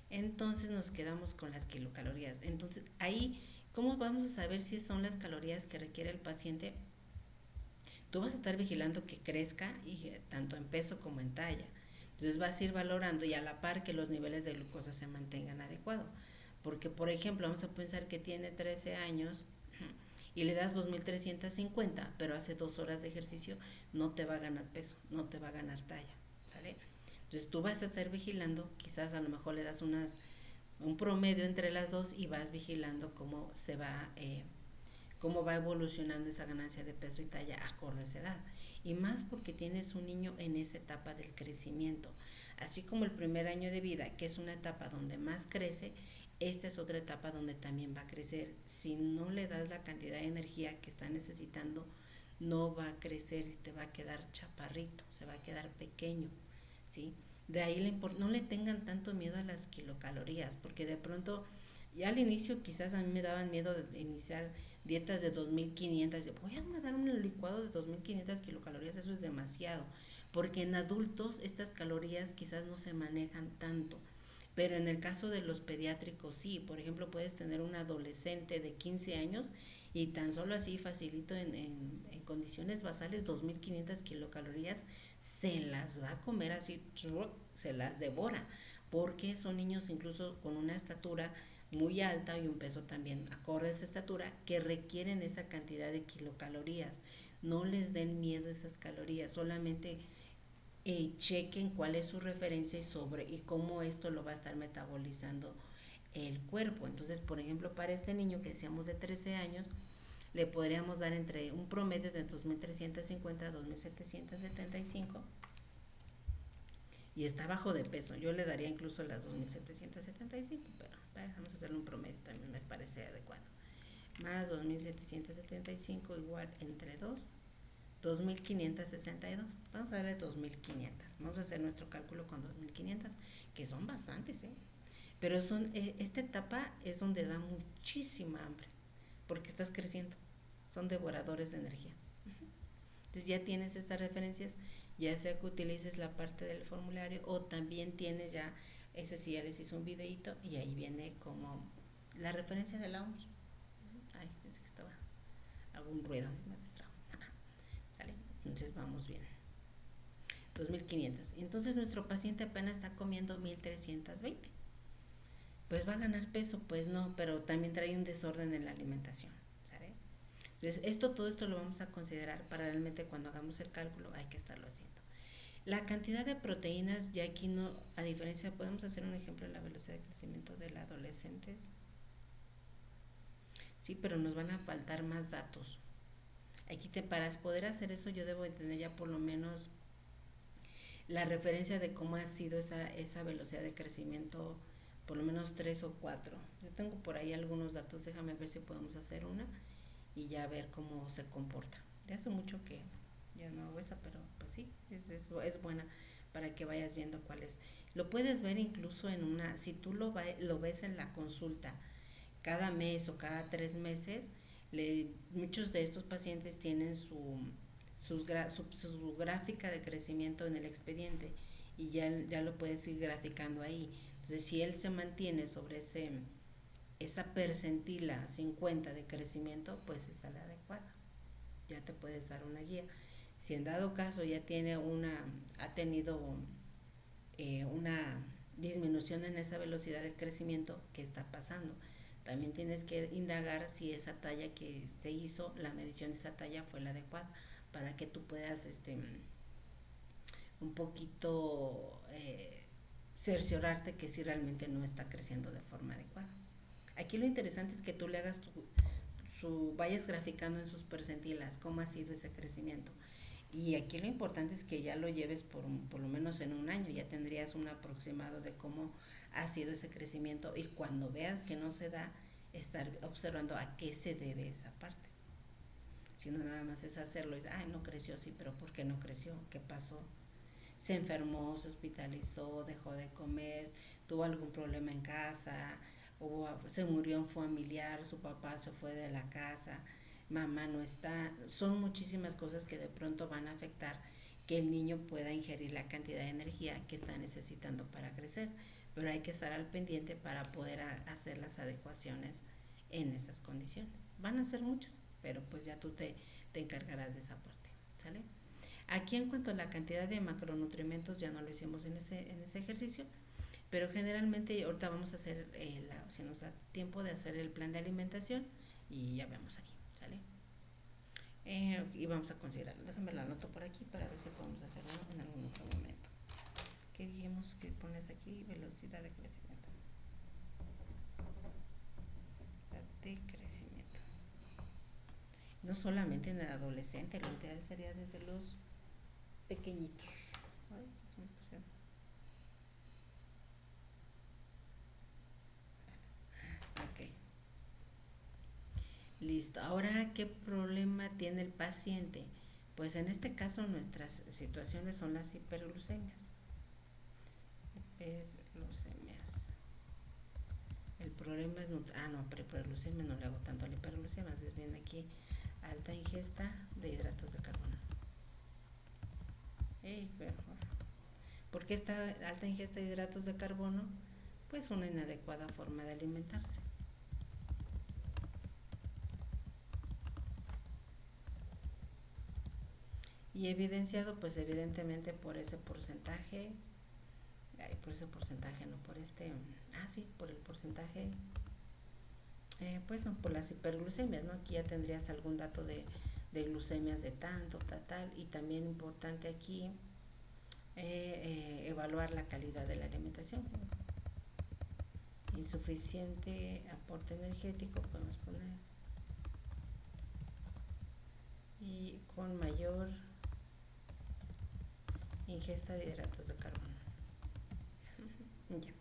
Entonces nos quedamos con las kilocalorías. Entonces ahí, ¿cómo vamos a saber si son las calorías que requiere el paciente? Tú vas a estar vigilando que crezca tanto en peso como en talla. Entonces vas a ir valorando y a la par que los niveles de glucosa se mantengan adecuados. Porque, por ejemplo, vamos a pensar que tiene 13 años y le das 2.350, pero hace 2 horas de ejercicio, no te va a ganar peso, no te va a ganar talla, ¿sale? Entonces tú vas a estar vigilando, quizás a lo mejor le das un promedio entre las dos y vas vigilando cómo va evolucionando esa ganancia de peso y talla acorde a esa edad. Y más porque tienes un niño en esa etapa del crecimiento. Así como el primer año de vida, que es una etapa donde más crece, esta es otra etapa donde también va a crecer. Si no le das la cantidad de energía que está necesitando, no va a crecer y te va a quedar chaparrito, se va a quedar pequeño, ¿sí? De ahí no le tengan tanto miedo a las kilocalorías, porque de pronto, ya al inicio quizás a mí me daban miedo de iniciar dietas de 2.500, voy a dar un licuado de 2.500 kilocalorías, eso es demasiado, porque en adultos estas calorías quizás no se manejan tanto, Pero en el caso de los pediátricos, sí, por ejemplo, puedes tener un adolescente de 15 años y tan solo así facilito en condiciones basales 2500 kilocalorías se las va a comer así, se las devora, porque son niños incluso con una estatura muy alta y un peso también acorde a esa estatura que requieren esa cantidad de kilocalorías. No les den miedo esas calorías, solamente chequen cuál es su referencia y cómo esto lo va a estar metabolizando el cuerpo. Entonces, por ejemplo, para este niño que decíamos de 13 años, le podríamos dar entre un promedio de 2.350 a 2.775 y está bajo de peso. Yo le daría incluso las 2.775, pero vamos a hacerle un promedio, también me parece adecuado. Más 2.775 igual entre 2.562. Vamos a darle 2.500. Vamos a hacer nuestro cálculo con 2.500, que son bastantes, ¿eh? Pero esta etapa es donde da muchísima hambre, porque estás creciendo. Son devoradores de energía. Entonces ya tienes estas referencias, ya sea que utilices la parte del formulario o también tienes ya, ese sí ya les hice un videito y ahí viene como la referencia de la OMS. Ay, pensé que estaba algún ruido, me distrajo. ¿Sale? Entonces vamos bien. 2.500. Entonces nuestro paciente apenas está comiendo 1.320. Pues va a ganar peso, pues no, pero también trae un desorden en la alimentación. ¿Sale? Entonces todo esto lo vamos a considerar paralelamente cuando hagamos el cálculo, hay que estarlo haciendo. La cantidad de proteínas, ya aquí no, a diferencia, podemos hacer un ejemplo de la velocidad de crecimiento del adolescente. Sí, pero nos van a faltar más datos. Aquí para poder hacer eso yo debo de tener ya por lo menos la referencia de cómo ha sido esa velocidad de crecimiento, por lo menos 3 o 4. Yo tengo por ahí algunos datos, déjame ver si podemos hacer una y ya ver cómo se comporta. Ya hace mucho que ya no hago esa, pero pues sí, es buena para que vayas viendo cuál es. Lo puedes ver incluso si tú lo ves en la consulta cada mes o cada 3 meses, muchos de estos pacientes tienen su gráfica de crecimiento en el expediente y ya lo puedes ir graficando ahí. Entonces, si él se mantiene sobre esa percentila 50 de crecimiento, pues es la adecuada. Ya te puedes dar una guía. Si en dado caso ya ha tenido una disminución en esa velocidad de crecimiento, ¿qué está pasando? También tienes que indagar si esa talla que se hizo, la medición de esa talla fue la adecuada, para que tú puedas un poquito cerciorarte que si realmente no está creciendo de forma adecuada. Aquí lo interesante es que tú le hagas vayas graficando en sus percentilas cómo ha sido ese crecimiento. Y aquí lo importante es que ya lo lleves por lo menos en un año, ya tendrías un aproximado de cómo ha sido ese crecimiento y cuando veas que no se da, estar observando a qué se debe esa parte. Si no nada más es hacerlo y no creció, sí, pero ¿por qué no creció? ¿Qué pasó? Se enfermó, se hospitalizó, dejó de comer, tuvo algún problema en casa, se murió un familiar, su papá se fue de la casa, mamá no está. Son muchísimas cosas que de pronto van a afectar que el niño pueda ingerir la cantidad de energía que está necesitando para crecer, pero hay que estar al pendiente para poder hacer las adecuaciones en esas condiciones. Van a ser muchas, pero pues ya tú te encargarás de esa parte, ¿sale? Aquí en cuanto a la cantidad de macronutrientes ya no lo hicimos en ese ejercicio, pero generalmente ahorita vamos a hacer, si nos da tiempo de hacer el plan de alimentación y ya vemos aquí, ¿sale? Y vamos a considerarlo. Déjame la anoto por aquí para ver si podemos hacerlo en algún otro momento. ¿Qué dijimos que pones aquí? Velocidad de crecimiento. De crecimiento. No solamente en el adolescente, lo ideal sería desde los pequeñitos. Ay, ok. Listo. Ahora, ¿qué problema tiene el paciente? Pues en este caso nuestras situaciones son las hiperglucemias. El problema es pero hiperglucemia no le hago tanto a la hiperglucemia, viene aquí alta ingesta de hidratos de carbono. ¿Por qué está alta ingesta de hidratos de carbono? pues una inadecuada forma de alimentarse. Y evidenciado pues evidentemente por ese porcentaje, por ese porcentaje, no por por el porcentaje, pues no, por las hiperglucemias, ¿no? Aquí ya tendrías algún dato de glucemias de tanto, tal, y también importante aquí evaluar la calidad de la alimentación. Insuficiente aporte energético podemos poner, y con mayor ingesta de hidratos de carbono. Ya.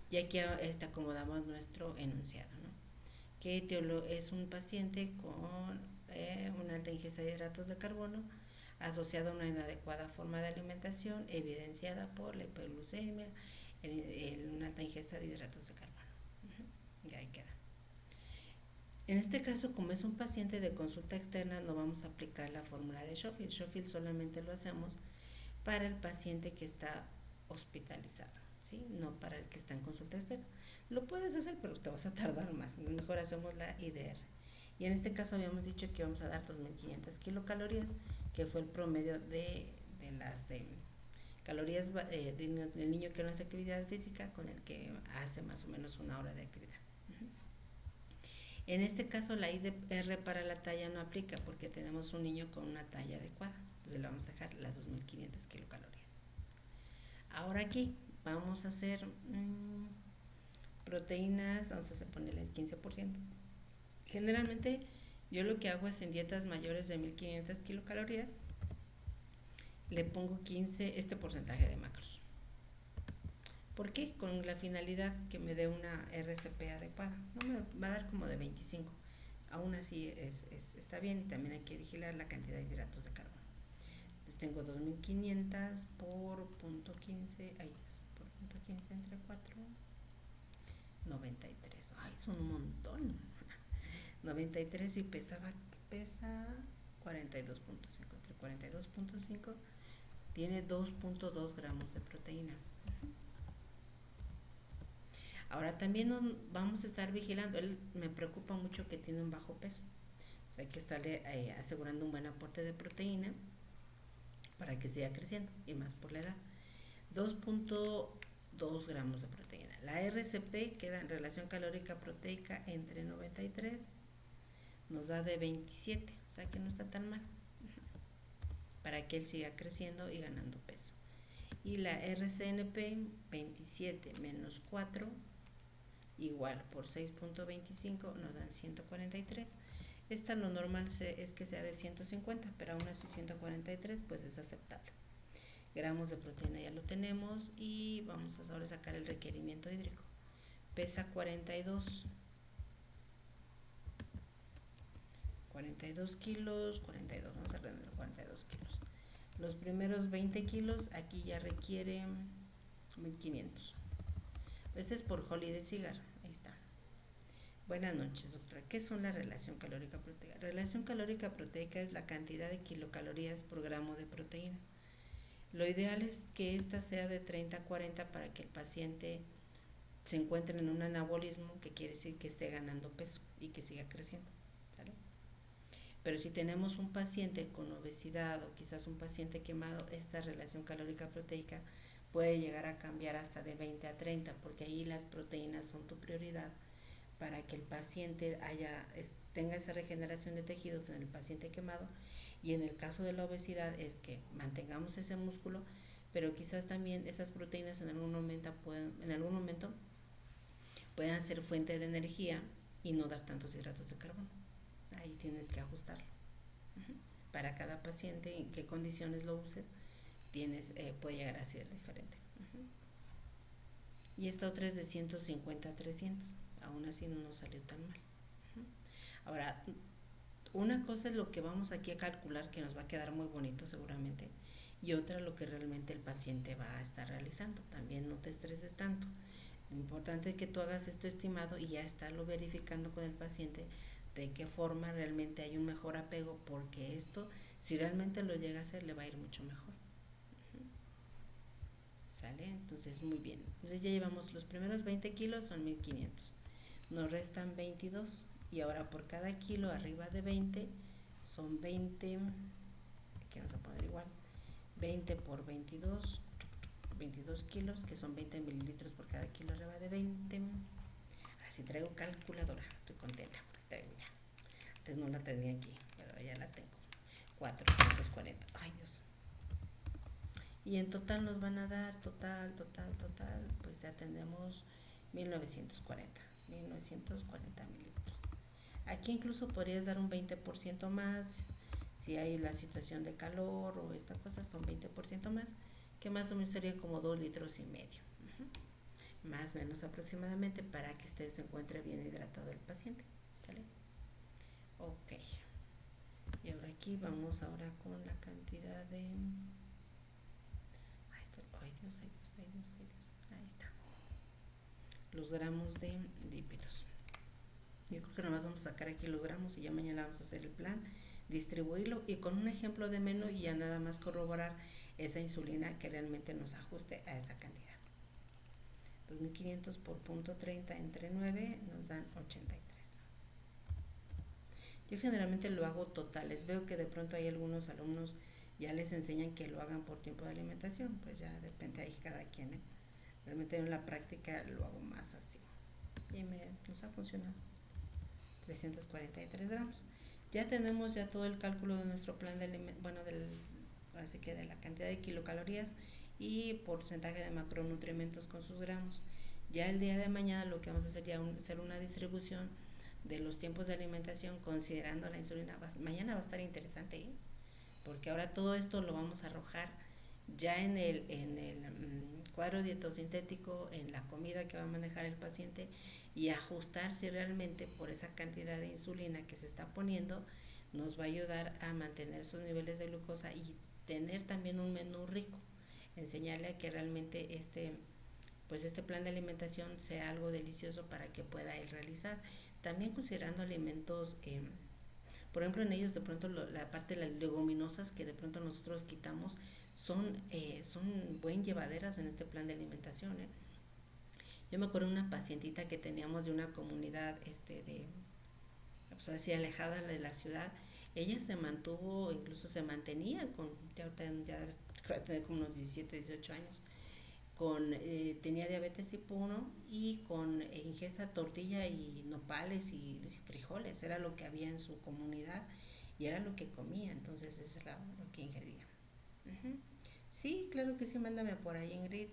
Y aquí acomodamos nuestro enunciado, ¿no? Que es un paciente con una alta ingesta de hidratos de carbono asociada a una inadecuada forma de alimentación evidenciada por la hiperglucemia, una alta ingesta de hidratos de carbono. Ya ahí queda. En este caso, como es un paciente de consulta externa, no vamos a aplicar la fórmula de Schofield. Schofield solamente lo hacemos para el paciente que está hospitalizado, ¿sí? No para el que está en consulta externa. Lo puedes hacer, pero te vas a tardar más. Mejor hacemos la IDR. Y en este caso habíamos dicho que vamos a dar 2.500 kilocalorías, que fue el promedio de las calorías del niño que no hace actividad física con el que hace más o menos una hora de actividad. En este caso la IDR para la talla no aplica porque tenemos un niño con una talla adecuada. Entonces le vamos a dejar las 2.500 kilocalorías. Ahora aquí vamos a hacer proteínas, vamos a ponerle el 15%. Generalmente yo lo que hago es en dietas mayores de 1.500 kilocalorías, le pongo este porcentaje de macros. ¿Por qué? Con la finalidad que me dé una RCP adecuada. No me va a dar como de 25. Aún así está bien, y también hay que vigilar la cantidad de hidratos de carbono. Entonces tengo 2.500 por punto 15, por punto 15 entre 4, 93. Ay, son un montón. 93 y pesa 42.5. Entre 42.5 tiene 2.2 gramos de proteína. Ahora también vamos a estar vigilando. Él me preocupa mucho que tiene un bajo peso. O sea, hay que estarle asegurando un buen aporte de proteína para que siga creciendo, y más por la edad. 2.2 gramos de proteína. La RCP queda en relación calórica proteica entre 93, nos da de 27, o sea que no está tan mal, para que él siga creciendo y ganando peso. Y la RCNP 27 menos 4 igual por 6.25 nos dan 143. Esta lo normal es que sea de 150, pero aún así 143 pues es aceptable. Gramos de proteína ya lo tenemos, y vamos a ahora sacar el requerimiento hídrico. Pesa 42 kilos, 42, vamos a redondear 42 kilos. Los primeros 20 kilos aquí ya requiere 1.500. Este es por Holiday Cigar, ahí está. Buenas noches, doctora. ¿Qué son la relación calórica proteica? Relación calórica proteica es la cantidad de kilocalorías por gramo de proteína. Lo ideal es que esta sea de 30 a 40 para que el paciente se encuentre en un anabolismo, que quiere decir que esté ganando peso y que siga creciendo, ¿sale? Pero si tenemos un paciente con obesidad o quizás un paciente quemado, esta relación calórica proteica puede llegar a cambiar hasta de 20 a 30, porque ahí las proteínas son tu prioridad para que el paciente tenga esa regeneración de tejidos en el paciente quemado. Y en el caso de la obesidad es que mantengamos ese músculo, pero quizás también esas proteínas en algún momento puedan ser fuente de energía y no dar tantos hidratos de carbono. Ahí tienes que ajustarlo. Para cada paciente, en qué condiciones lo uses, puede llegar a ser diferente. Y esta otra es de 150 a 300. Aún así no nos salió tan mal. Ahora, una cosa es lo que vamos aquí a calcular, que nos va a quedar muy bonito seguramente, y otra lo que realmente el paciente va a estar realizando. También no te estreses tanto. Lo importante es que tú hagas esto estimado y ya estarlo verificando con el paciente de qué forma realmente hay un mejor apego, porque esto, si realmente lo llega a hacer, le va a ir mucho mejor. ¿Sale? Entonces, muy bien. Entonces ya llevamos los primeros 20 kilos, son 1500. Nos restan 22. Y ahora por cada kilo arriba de 20 son 20. Aquí vamos a poner igual. 20 por 22. 22 kilos, que son 20 mililitros por cada kilo arriba de 20. Ahora sí traigo calculadora. Estoy contenta porque traigo ya. Antes no la tenía aquí, pero ya la tengo. 440. Ay, Dios. Y en total nos van a dar, total, pues ya tenemos 1940 mililitros. Aquí incluso podrías dar un 20% más, si hay la situación de calor o esta cosa, hasta un 20% más, que más o menos sería como 2,5 litros. Más o menos aproximadamente, para que se encuentre bien hidratado el paciente. ¿Sale? Ok. Y ahora aquí vamos ahora con la cantidad de... Ay Dios. Ahí está. Los gramos de lípidos. Yo creo que nomás vamos a sacar aquí los gramos y ya mañana vamos a hacer el plan, distribuirlo y con un ejemplo de menú y ya nada más corroborar esa insulina que realmente nos ajuste a esa cantidad. 2500 por punto 30 entre 9 nos dan 83. Yo generalmente lo hago totales. Veo que de pronto hay algunos alumnos ya les enseñan que lo hagan por tiempo de alimentación, pues ya depende ahí cada quien, ¿eh? Realmente en la práctica lo hago más así y nos ha funcionado. 343 gramos. Ya tenemos ya todo el cálculo de nuestro plan de alimentación, así que de la cantidad de kilocalorías y porcentaje de macronutrientes con sus gramos. Ya el día de mañana lo que vamos a hacer ya hacer una distribución de los tiempos de alimentación considerando la insulina. Mañana va a estar interesante, ¿eh? Porque ahora todo esto lo vamos a arrojar ya en el cuadro dietosintético, en la comida que va a manejar el paciente y ajustar si realmente por esa cantidad de insulina que se está poniendo nos va a ayudar a mantener esos niveles de glucosa y tener también un menú rico, enseñarle a que realmente este plan de alimentación sea algo delicioso para que pueda él realizar, también considerando alimentos por ejemplo, en ellos de pronto la parte de las leguminosas que de pronto nosotros quitamos son buen llevaderas en este plan de alimentación, ¿eh? Yo me acuerdo de una pacientita que teníamos de una comunidad pues así alejada de la ciudad. Ella se mantuvo, incluso se mantenía ya debe tener como unos 17, 18 años, tenía diabetes tipo 1 y con ingesta de tortilla y nopales y frijoles, era lo que había en su comunidad y era lo que comía, entonces eso es lo que ingería. Uh-huh. Sí, claro que sí, mándame por ahí, Ingrid,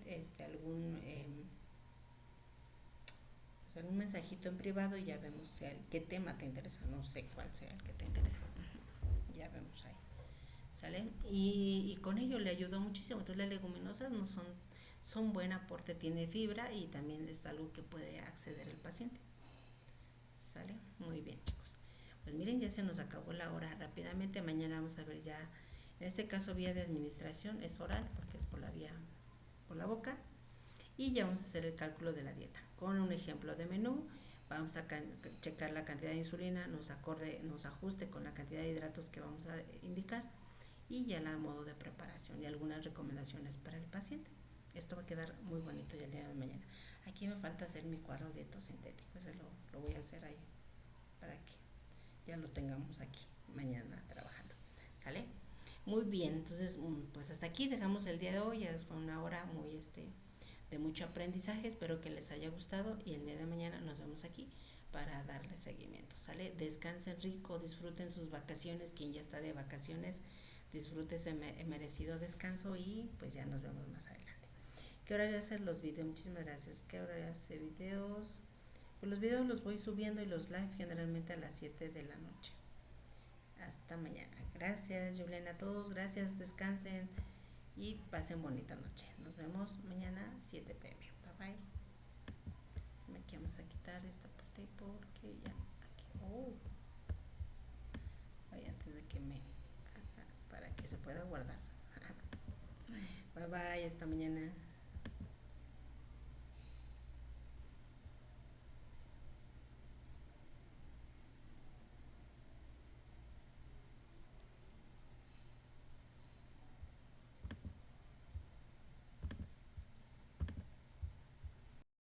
algún mensajito en privado y ya vemos qué tema te interesa, no sé cuál sea el que te interesa. Uh-huh. Ya vemos ahí, ¿sale? Y con ello le ayudó muchísimo. Entonces las leguminosas no son buen aporte, tiene fibra y también es algo que puede acceder el paciente. ¿Sale? Muy bien, chicos. Pues miren, ya se nos acabó la hora rápidamente. Mañana vamos a ver ya, en este caso vía de administración, es oral porque es por la boca. Y ya vamos a hacer el cálculo de la dieta con un ejemplo de menú. Vamos a checar la cantidad de insulina, nos ajuste con la cantidad de hidratos que vamos a indicar y ya la modo de preparación y algunas recomendaciones para el paciente. Esto va a quedar muy bonito ya el día de mañana. Aquí me falta hacer mi cuadro dietosintético, ese lo voy a hacer ahí para que ya lo tengamos aquí mañana trabajando. ¿Sale? Muy bien, entonces pues hasta aquí dejamos el día de hoy. Ya fue una hora muy de mucho aprendizaje, espero que les haya gustado y el día de mañana nos vemos aquí para darle seguimiento. ¿Sale? Descansen rico, disfruten sus vacaciones, quien ya está de vacaciones, disfrute ese merecido descanso y pues ya nos vemos más adelante. ¿Qué hora de hacer los videos? Muchísimas gracias. ¿Qué hora de hacer videos? Pues los videos los voy subiendo y los live generalmente a las 7 de la noche. Hasta mañana. Gracias, Juliana, a todos. Gracias, descansen y pasen bonita noche. Nos vemos mañana 7 p.m. Bye bye. Aquí vamos a quitar esta parte porque ya aquí. Antes de que para que se pueda guardar. Bye bye, hasta mañana.